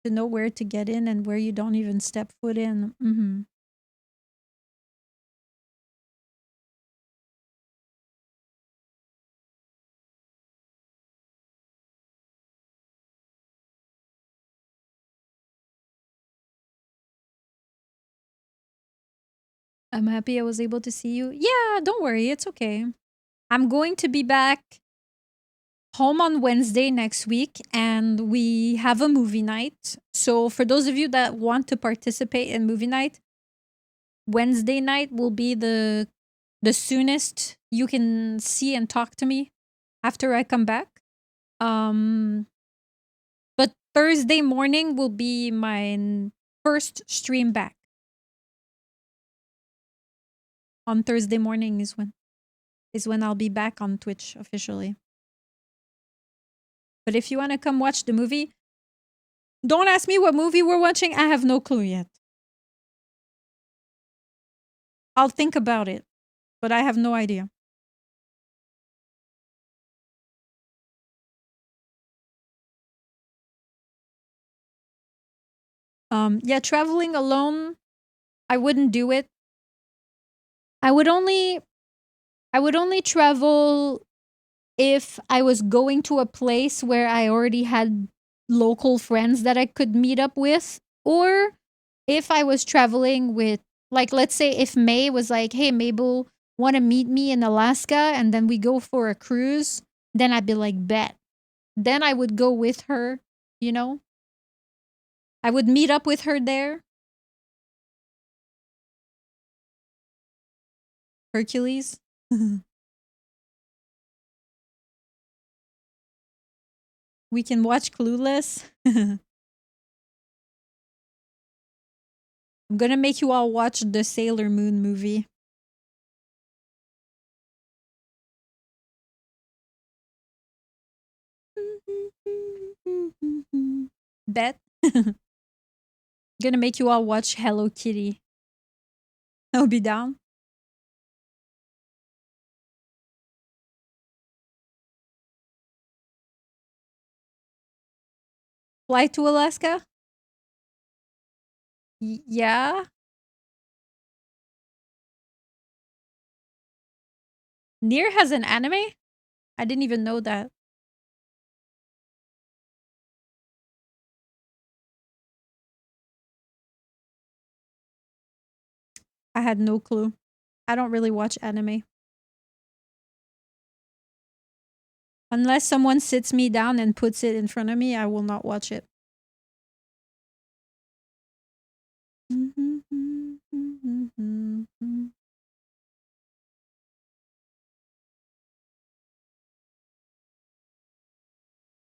to know where to get in and where you don't even step foot in. I'm happy I was able to see you. Yeah, don't worry. It's okay. I'm going to be back home on Wednesday next week and we have a movie night. So for those of you that want to participate in movie night, Wednesday night will be the soonest you can see and talk to me after I come back. But Thursday morning will be my first stream back. On Thursday morning is when I'll be back on Twitch officially. But if you want to come watch the movie, don't ask me what movie we're watching. I have no clue yet. I'll think about it, but I have no idea. Yeah, traveling alone, I wouldn't do it. I would only travel if I was going to a place where I already had local friends that I could meet up with, or if I was traveling with, like, let's say if May was like, hey, Mabel, want to meet me in Alaska and then we go for a cruise, then I'd be like, bet. Then I would go with her, you know? I would meet up with her there. Hercules. We can watch Clueless. I'm gonna make you all watch the Sailor Moon movie. Bet. Gonna make you all watch Hello Kitty. I'll be down. Fly to Alaska? Yeah. Nier has an anime? I didn't even know that. I had no clue. I don't really watch anime. Unless someone sits me down and puts it in front of me, I will not watch it.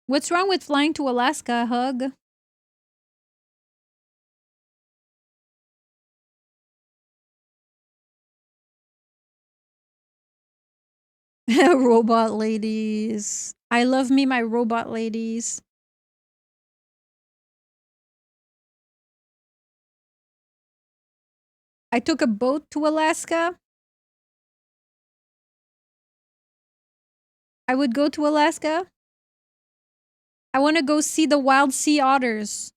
What's wrong with flying to Alaska, Hug? Robot ladies. I love me my robot ladies. I took a boat to Alaska. I would go to Alaska. I want to go see the wild sea otters.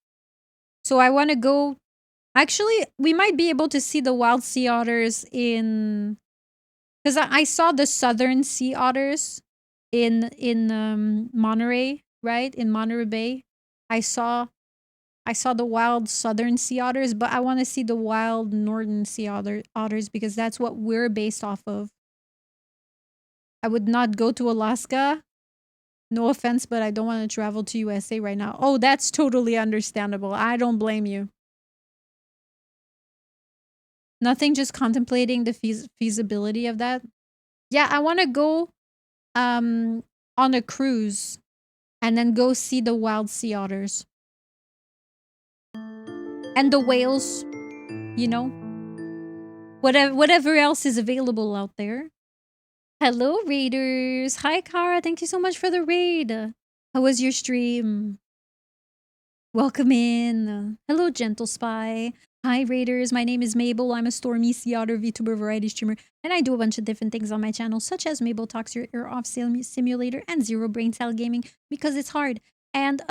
So I want to go. Actually, we might be able to see the wild sea otters in, because I saw the southern sea otters in Monterey, right? In Monterey Bay. I saw the wild southern sea otters, but I want to see the wild northern sea otters because that's what we're based off of. I would not go to Alaska No offense, but I don't want to travel to USA right now. Oh, that's totally understandable. I don't blame you. Nothing, just contemplating the feasibility of that. Yeah, I want to go on a cruise and then go see the wild sea otters. And the whales, you know. Whatever else is available out there. Hello, Raiders. Hi, Kara. Thank you so much for the raid. How was your stream? Welcome in. Hello, Gentle Spy. Hi, Raiders. My name is Mabel. I'm a Stormy Sea Otter VTuber variety streamer, and I do a bunch of different things on my channel, such as Mabel Talks Your Ear Off Simulator and Zero Brain Cell Gaming, because it's hard. And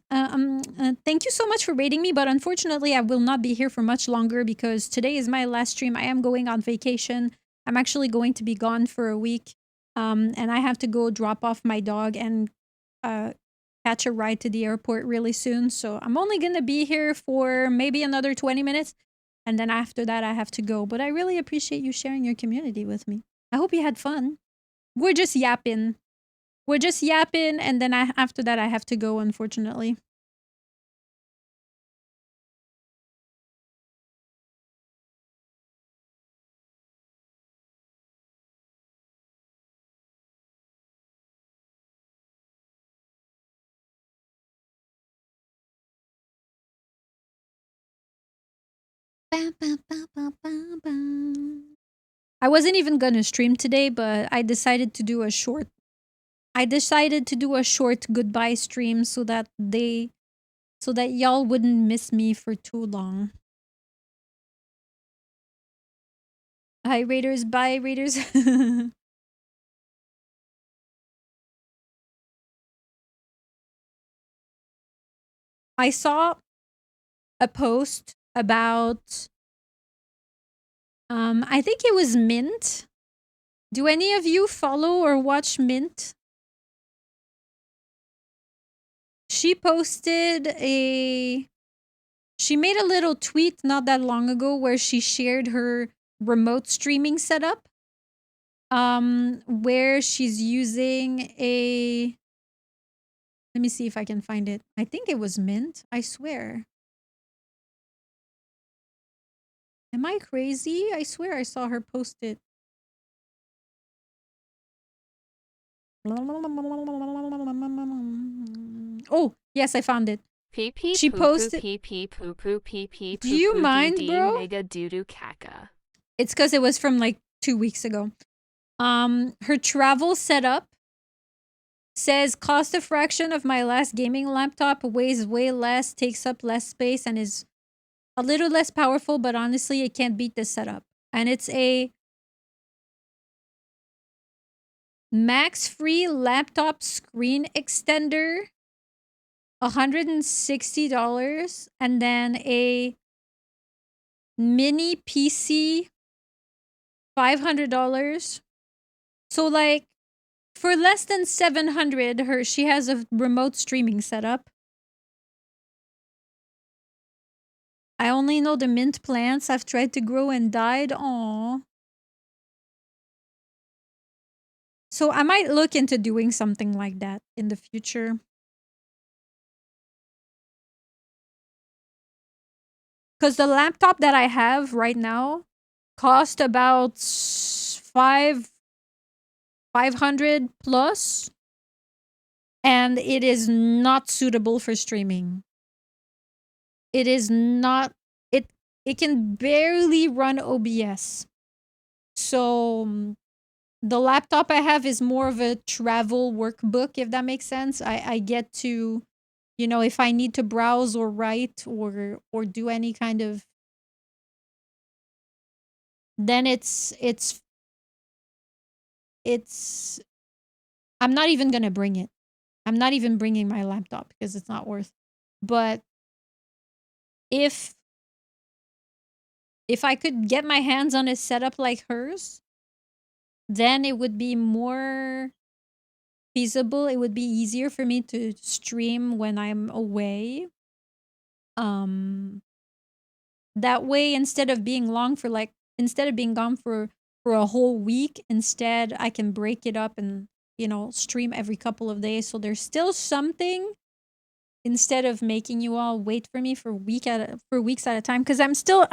thank you so much for raiding me, but unfortunately, I will not be here for much longer because today is my last stream. I am going on vacation. I'm actually going to be gone for a week, and I have to go drop off my dog and catch a ride to the airport really soon. So I'm only going to be here for maybe another 20 minutes. And then after that, I have to go. But I really appreciate you sharing your community with me. I hope you had fun. We're just yapping. We're just yapping. And then after that, I have to go, unfortunately. I wasn't even gonna stream today, but I decided to do a short goodbye stream so that y'all wouldn't miss me for too long. Hi, Raiders. Bye, Raiders. I saw a post about I think it was Mint. Do any of you follow or watch Mint? She made a little tweet not that long ago where she shared her remote streaming setup. Where she's using let me see if I can find it. I think it was Mint, I swear. Am I crazy? I swear I saw her post it. Oh, yes, I found it. She posted. Do you mind, bro? Mega doo caca. It's because it was from like 2 weeks ago. Her travel setup says cost a fraction of my last gaming laptop, weighs way less, takes up less space, and is a little less powerful, but honestly, it can't beat this setup. And it's a max free laptop screen extender, $160, and then a mini PC, $500. So like for less than $700, she has a remote streaming setup. I only know the mint plants I've tried to grow and died. Aww. So I might look into doing something like that in the future. Because the laptop that I have right now cost about 500 plus, and it is not suitable for streaming. It is not. It can barely run OBS. So the laptop I have is more of a travel workbook, if that makes sense. I get to, you know, if I need to browse or write or do any kind of, then it's I'm not even gonna bring it. I'm not even bringing my laptop because it's not worth. But if I could get my hands on a setup like hers, then it would be more feasible. It would be easier for me to stream when I'm away. That way, instead of being gone for a whole week, instead I can break it up and stream every couple of days. So there's still something instead of making you all wait for me for weeks at a time. Because I'm still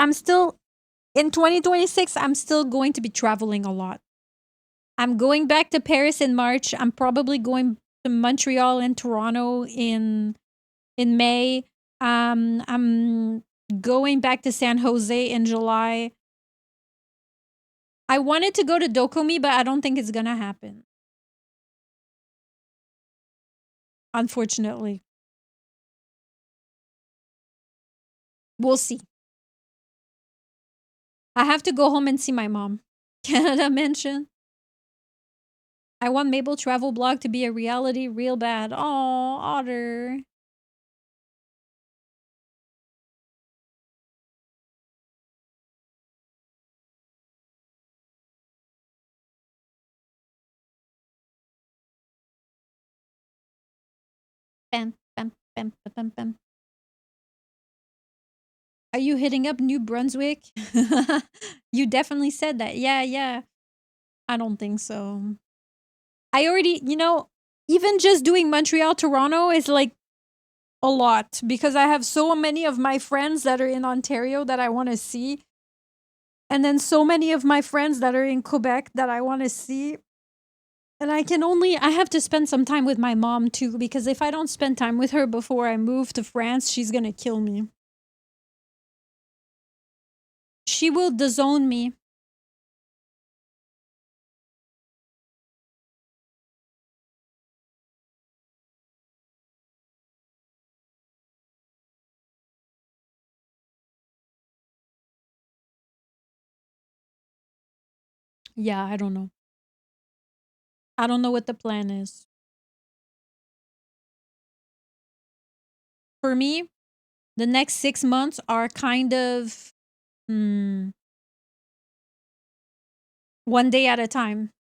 in 2026. I'm still going to be traveling a lot. I'm going back to Paris in March. I'm probably going to Montreal and Toronto in May. I'm going back to San Jose in July. I wanted to go to Dokomi, but I don't think it's gonna happen. Unfortunately. We'll see. I have to go home and see my mom. Canada mention. I want Mabel Travel Blog to be a reality real bad. Oh, Otter. Bam, bam, bam, bam, bam, bam. Are you hitting up New Brunswick? You definitely said that. Yeah. I don't think so. I already, even just doing Montreal, Toronto is like a lot because I have so many of my friends that are in Ontario that I want to see. And then so many of my friends that are in Quebec that I want to see. And I have to spend some time with my mom too, because if I don't spend time with her before I move to France, she's going to kill me. She will disown me. Yeah, I don't know. I don't know what the plan is. For me, the next 6 months are kind of one day at a time.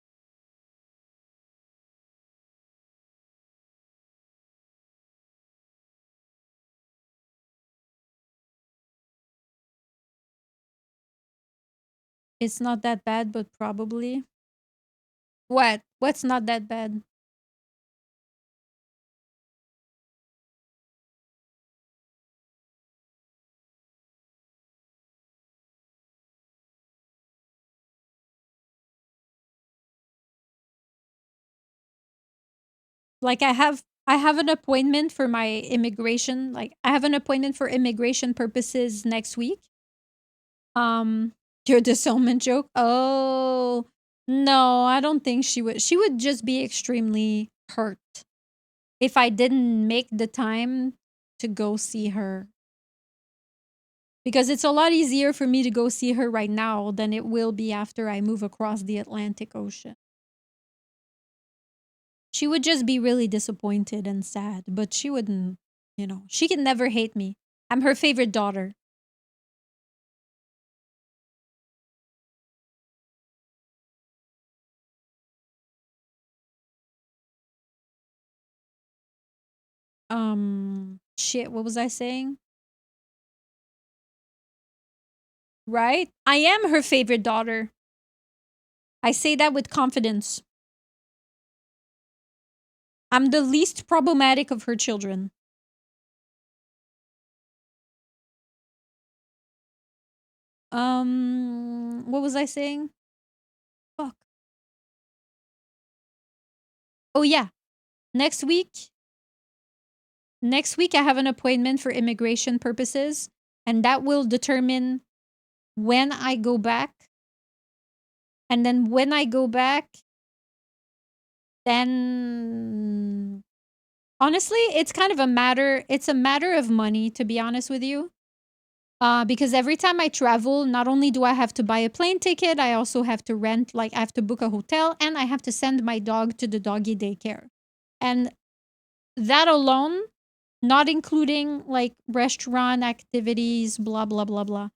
It's not that bad, but probably. What? What's not that bad? Like I have an appointment for my immigration. Like I have an appointment for immigration purposes next week. Your disownment joke? Oh, no, I don't think she would. She would just be extremely hurt if I didn't make the time to go see her. Because it's a lot easier for me to go see her right now than it will be after I move across the Atlantic Ocean. She would just be really disappointed and sad, but she wouldn't, she can never hate me. I'm her favorite daughter. Shit, what was I saying? Right? I am her favorite daughter. I say that with confidence. I'm the least problematic of her children. What was I saying? Fuck. Oh yeah. Next week I have an appointment for immigration purposes, and that will determine when I go back. And then when I go back, then honestly, it's a matter of money, to be honest with you. Because every time I travel, not only do I have to buy a plane ticket, I also have to rent, I have to book a hotel, and I have to send my dog to the doggy daycare. And that alone, not including restaurant activities, blah, blah, blah, blah.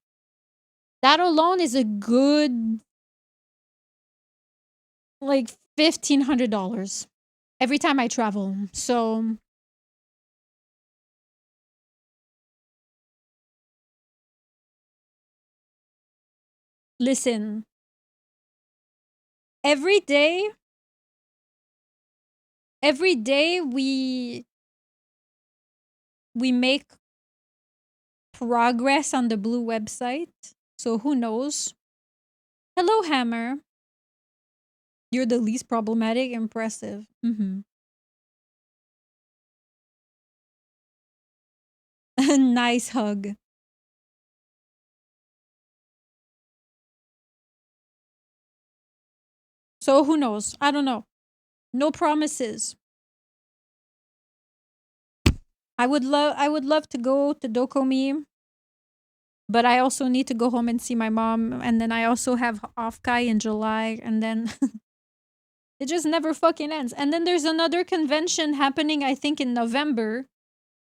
That alone is a good $1,500 every time I travel. So listen, every day every day we make progress on the blue website. So who knows? Hello, Hammer. You're the least problematic. Impressive. Nice hug. So who knows? I don't know. No promises. I would love to go to Dokomi, but I also need to go home and see my mom, and then I also have Offkai in July, and then it just never fucking ends. And then there's another convention happening, I think, in November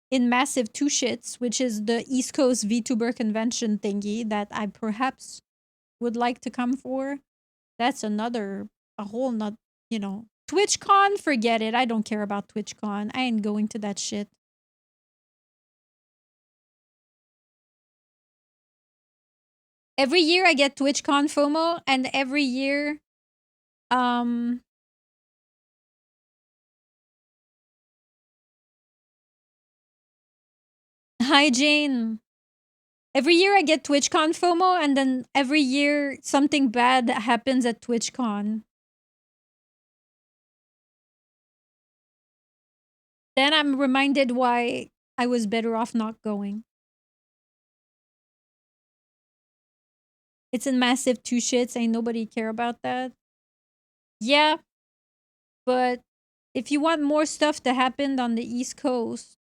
in Massive Two Shits, which is the East Coast VTuber convention thingy that I perhaps would like to come for. That's a whole not, TwitchCon, forget it. I don't care about TwitchCon. I ain't going to that shit. Every year I get TwitchCon FOMO, and every year, hi Jane. Every year I get TwitchCon FOMO, and then every year something bad happens at TwitchCon. Then I'm reminded why I was better off not going. It's in Massive Two Shits. Ain't nobody care about that. Yeah, but if you want more stuff to happen on the East Coast,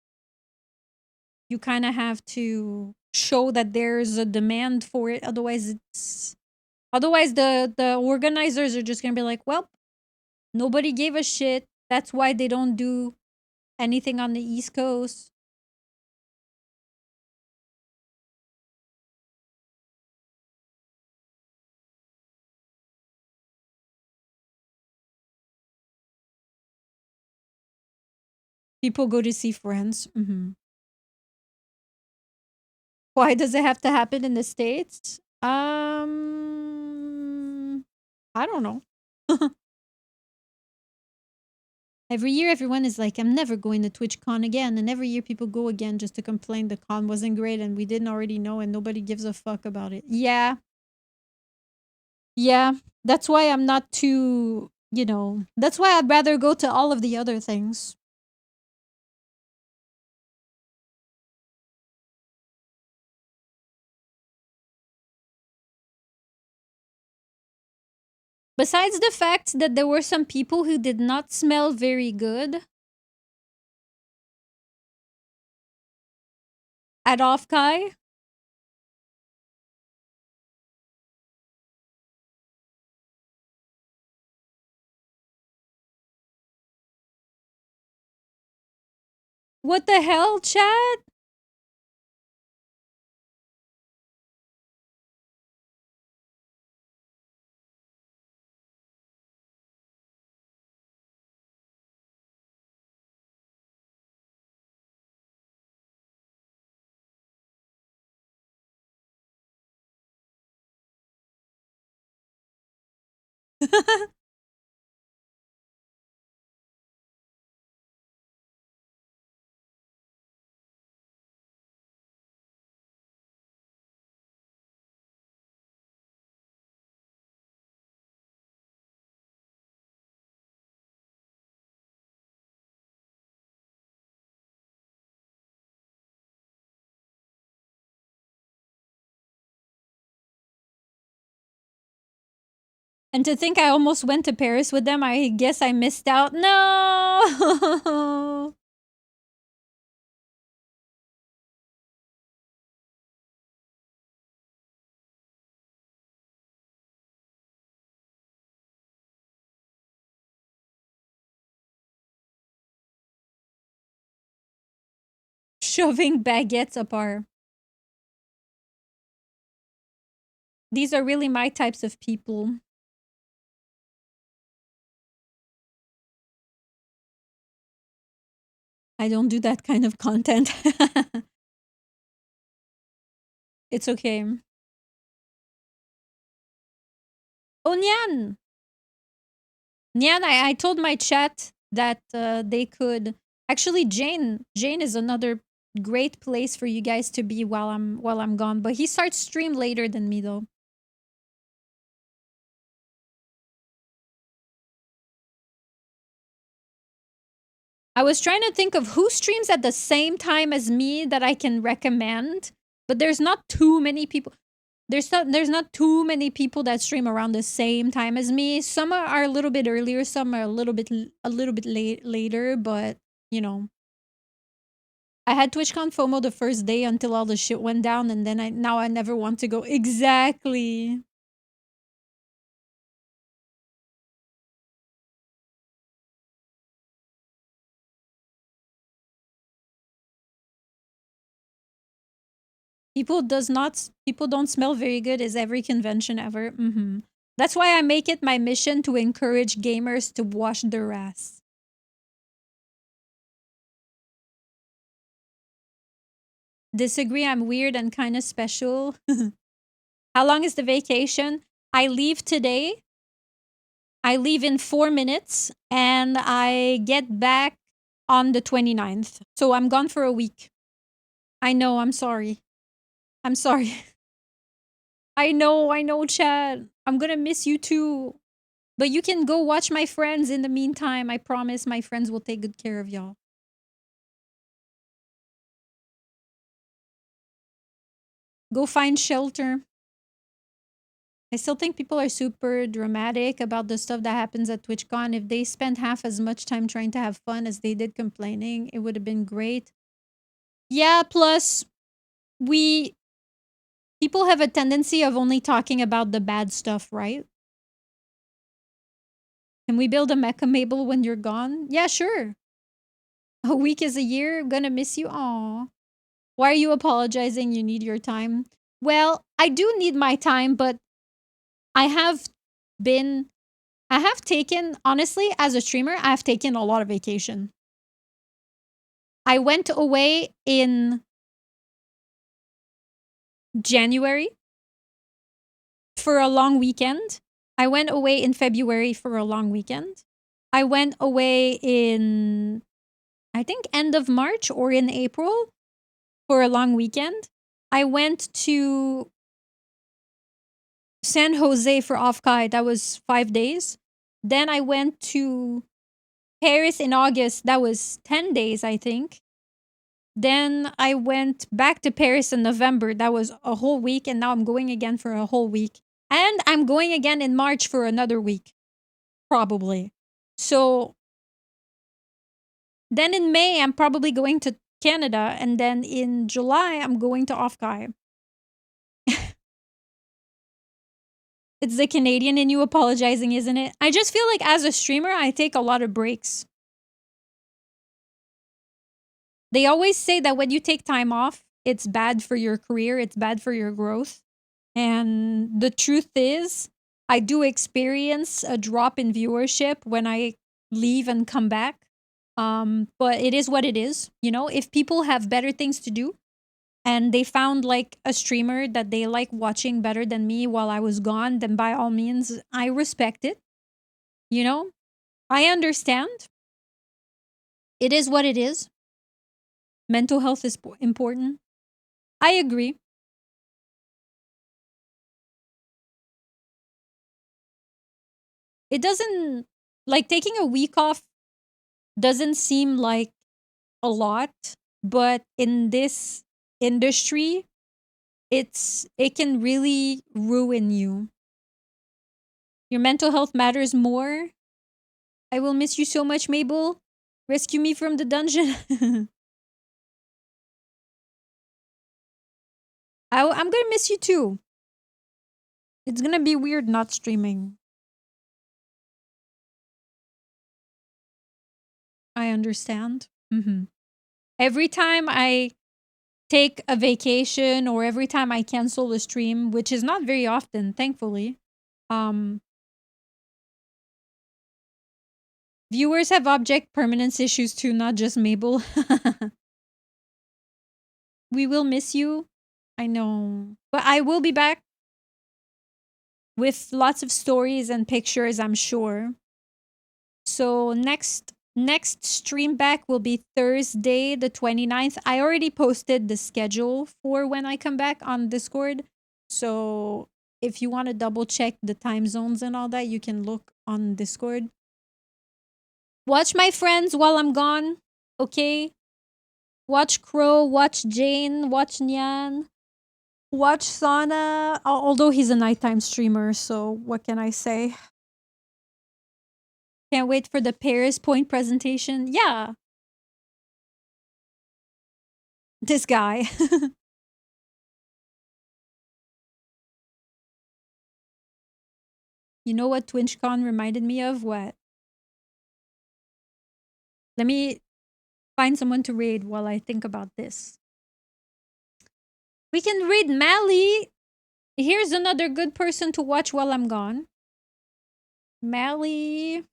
you kind of have to show that there's a demand for it. Otherwise, the organizers are just gonna be like, well, nobody gave a shit. That's why they don't do anything on the East Coast. People go to see friends. Why does it have to happen in the States? I don't know. Every year, everyone is like, I'm never going to TwitchCon again. And every year, people go again just to complain the con wasn't great and we didn't already know and nobody gives a fuck about it. Yeah. Yeah. That's why I'm not too, that's why I'd rather go to all of the other things. Besides the fact that there were some people who did not smell very good at Offkai. What the hell, chat? And to think I almost went to Paris with them, I guess I missed out. No! Shoving baguettes apart. These are really my types of people. I don't do that kind of content. It's okay. Oh, Nyan! Nyan, I told my chat that they could actually Jane is another great place for you guys to be while I'm gone, but he starts stream later than me though. I was trying to think of who streams at the same time as me that I can recommend, but there's not too many people. There's not too many people that stream around the same time as me. Some are a little bit earlier, some are a little bit later, but you know, I had TwitchCon FOMO the first day until all the shit went down, and then I never want to go. Exactly. People don't smell very good is every convention ever. That's why I make it my mission to encourage gamers to wash their ass. Disagree, I'm weird and kind of special. How long is the vacation? I leave today. I leave in 4 minutes and I get back on the 29th. So I'm gone for a week. I know, I'm sorry. I'm sorry. I know, Chad. I'm gonna miss you too. But you can go watch my friends in the meantime. I promise my friends will take good care of y'all. Go find shelter. I still think people are super dramatic about the stuff that happens at TwitchCon. If they spent half as much time trying to have fun as they did complaining, it would have been great. Yeah, plus people have a tendency of only talking about the bad stuff, right? Can we build a mecha Mabel when you're gone? Yeah, sure. A week is a year. Gonna miss you. Aw. Why are you apologizing? You need your time. Well, I do need my time, but I have been I have taken, honestly, as a streamer, I have taken a lot of vacation. I went away in January for a long weekend. I went away in February for a long weekend. I went away in, I think, end of March or in April for a long weekend. I went to San Jose for Offkai. That was 5 days. Then I went to Paris in August. That was 10 days, I think. Then I went back to Paris in November. That was a whole week. And now I'm going again for a whole week. And I'm going again in March for another week, probably. So then in May, I'm probably going to Canada. And then in July, I'm going to Offkai. It's the Canadian in you apologizing, isn't it? I just feel like as a streamer, I take a lot of breaks. They always say that when you take time off, it's bad for your career, it's bad for your growth. And the truth is, I do experience a drop in viewership when I leave and come back. But it is what it is. You know, if people have better things to do and they found like a streamer that they like watching better than me while I was gone, then by all means, I respect it. You know, I understand. It is what it is. Mental health is important. I agree. It doesn't, like, taking a week off doesn't seem like a lot, but in this industry, it can really ruin you. Your mental health matters more. I will miss you so much, Mabel. Rescue me from the dungeon. I'm gonna miss you too. It's gonna be weird not streaming. I understand. Every time I take a vacation or every time I cancel a stream, which is not very often, thankfully, viewers have object permanence issues too, not just Mabel. We will miss you. I know. But I will be back with lots of stories and pictures, I'm sure. So next Next stream back will be Thursday the 29th. I already posted the schedule for when I come back on Discord. So if you want to double check the time zones and all that, you can look on Discord. Watch my friends while I'm gone, okay? Watch Crow, watch Jane, watch Nyan, watch Sana, although he's a nighttime streamer, so what can I say? Can't wait for the Paris Point presentation. Yeah. This guy. You know what TwitchCon reminded me of? What? Let me find someone to raid while I think about this. We can raid Mally. Here's another good person to watch while I'm gone. Mally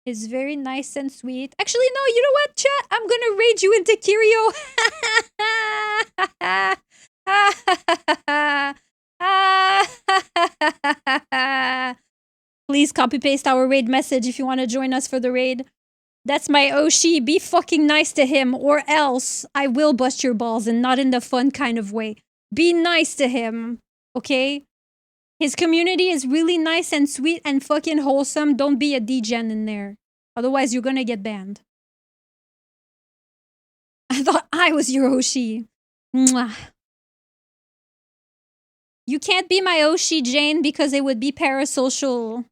is very nice and sweet. Actually, no, you know what, chat? I'm gonna raid you into Kirio. Please copy paste our raid message if you want to join us for the raid. That's my Oshi. Be fucking nice to him, or else I will bust your balls, and not in the fun kind of way. Be nice to him, okay? His community is really nice and sweet and fucking wholesome. Don't be a degen in there. Otherwise, you're gonna get banned. I thought I was your Oshi. Mwah. You can't be my Oshi, Jane, because it would be parasocial.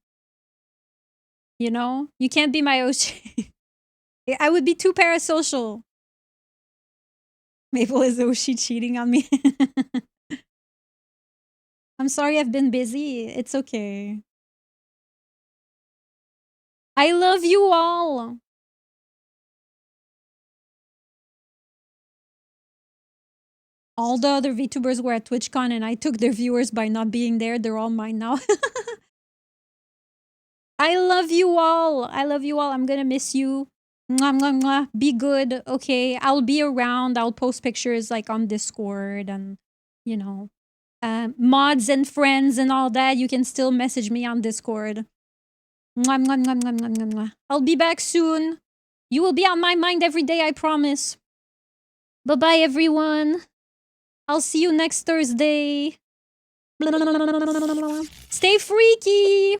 You know? You can't be my Oshi. I would be too parasocial. Maple is Oshi cheating on me. I'm sorry I've been busy. It's okay. I love you all. All the other VTubers were at TwitchCon and I took their viewers by not being there. They're all mine now. I love you all. I love you all. I'm gonna miss you. Mwah, mwah, mwah. Be good, okay? I'll be around. I'll post pictures like on Discord and, you know, mods and friends and all that. You can still message me on Discord. Mwah, mwah, mwah, mwah, mwah, mwah, mwah. I'll be back soon. You will be on my mind every day, I promise. Bye-bye, everyone. I'll see you next Thursday. Stay freaky!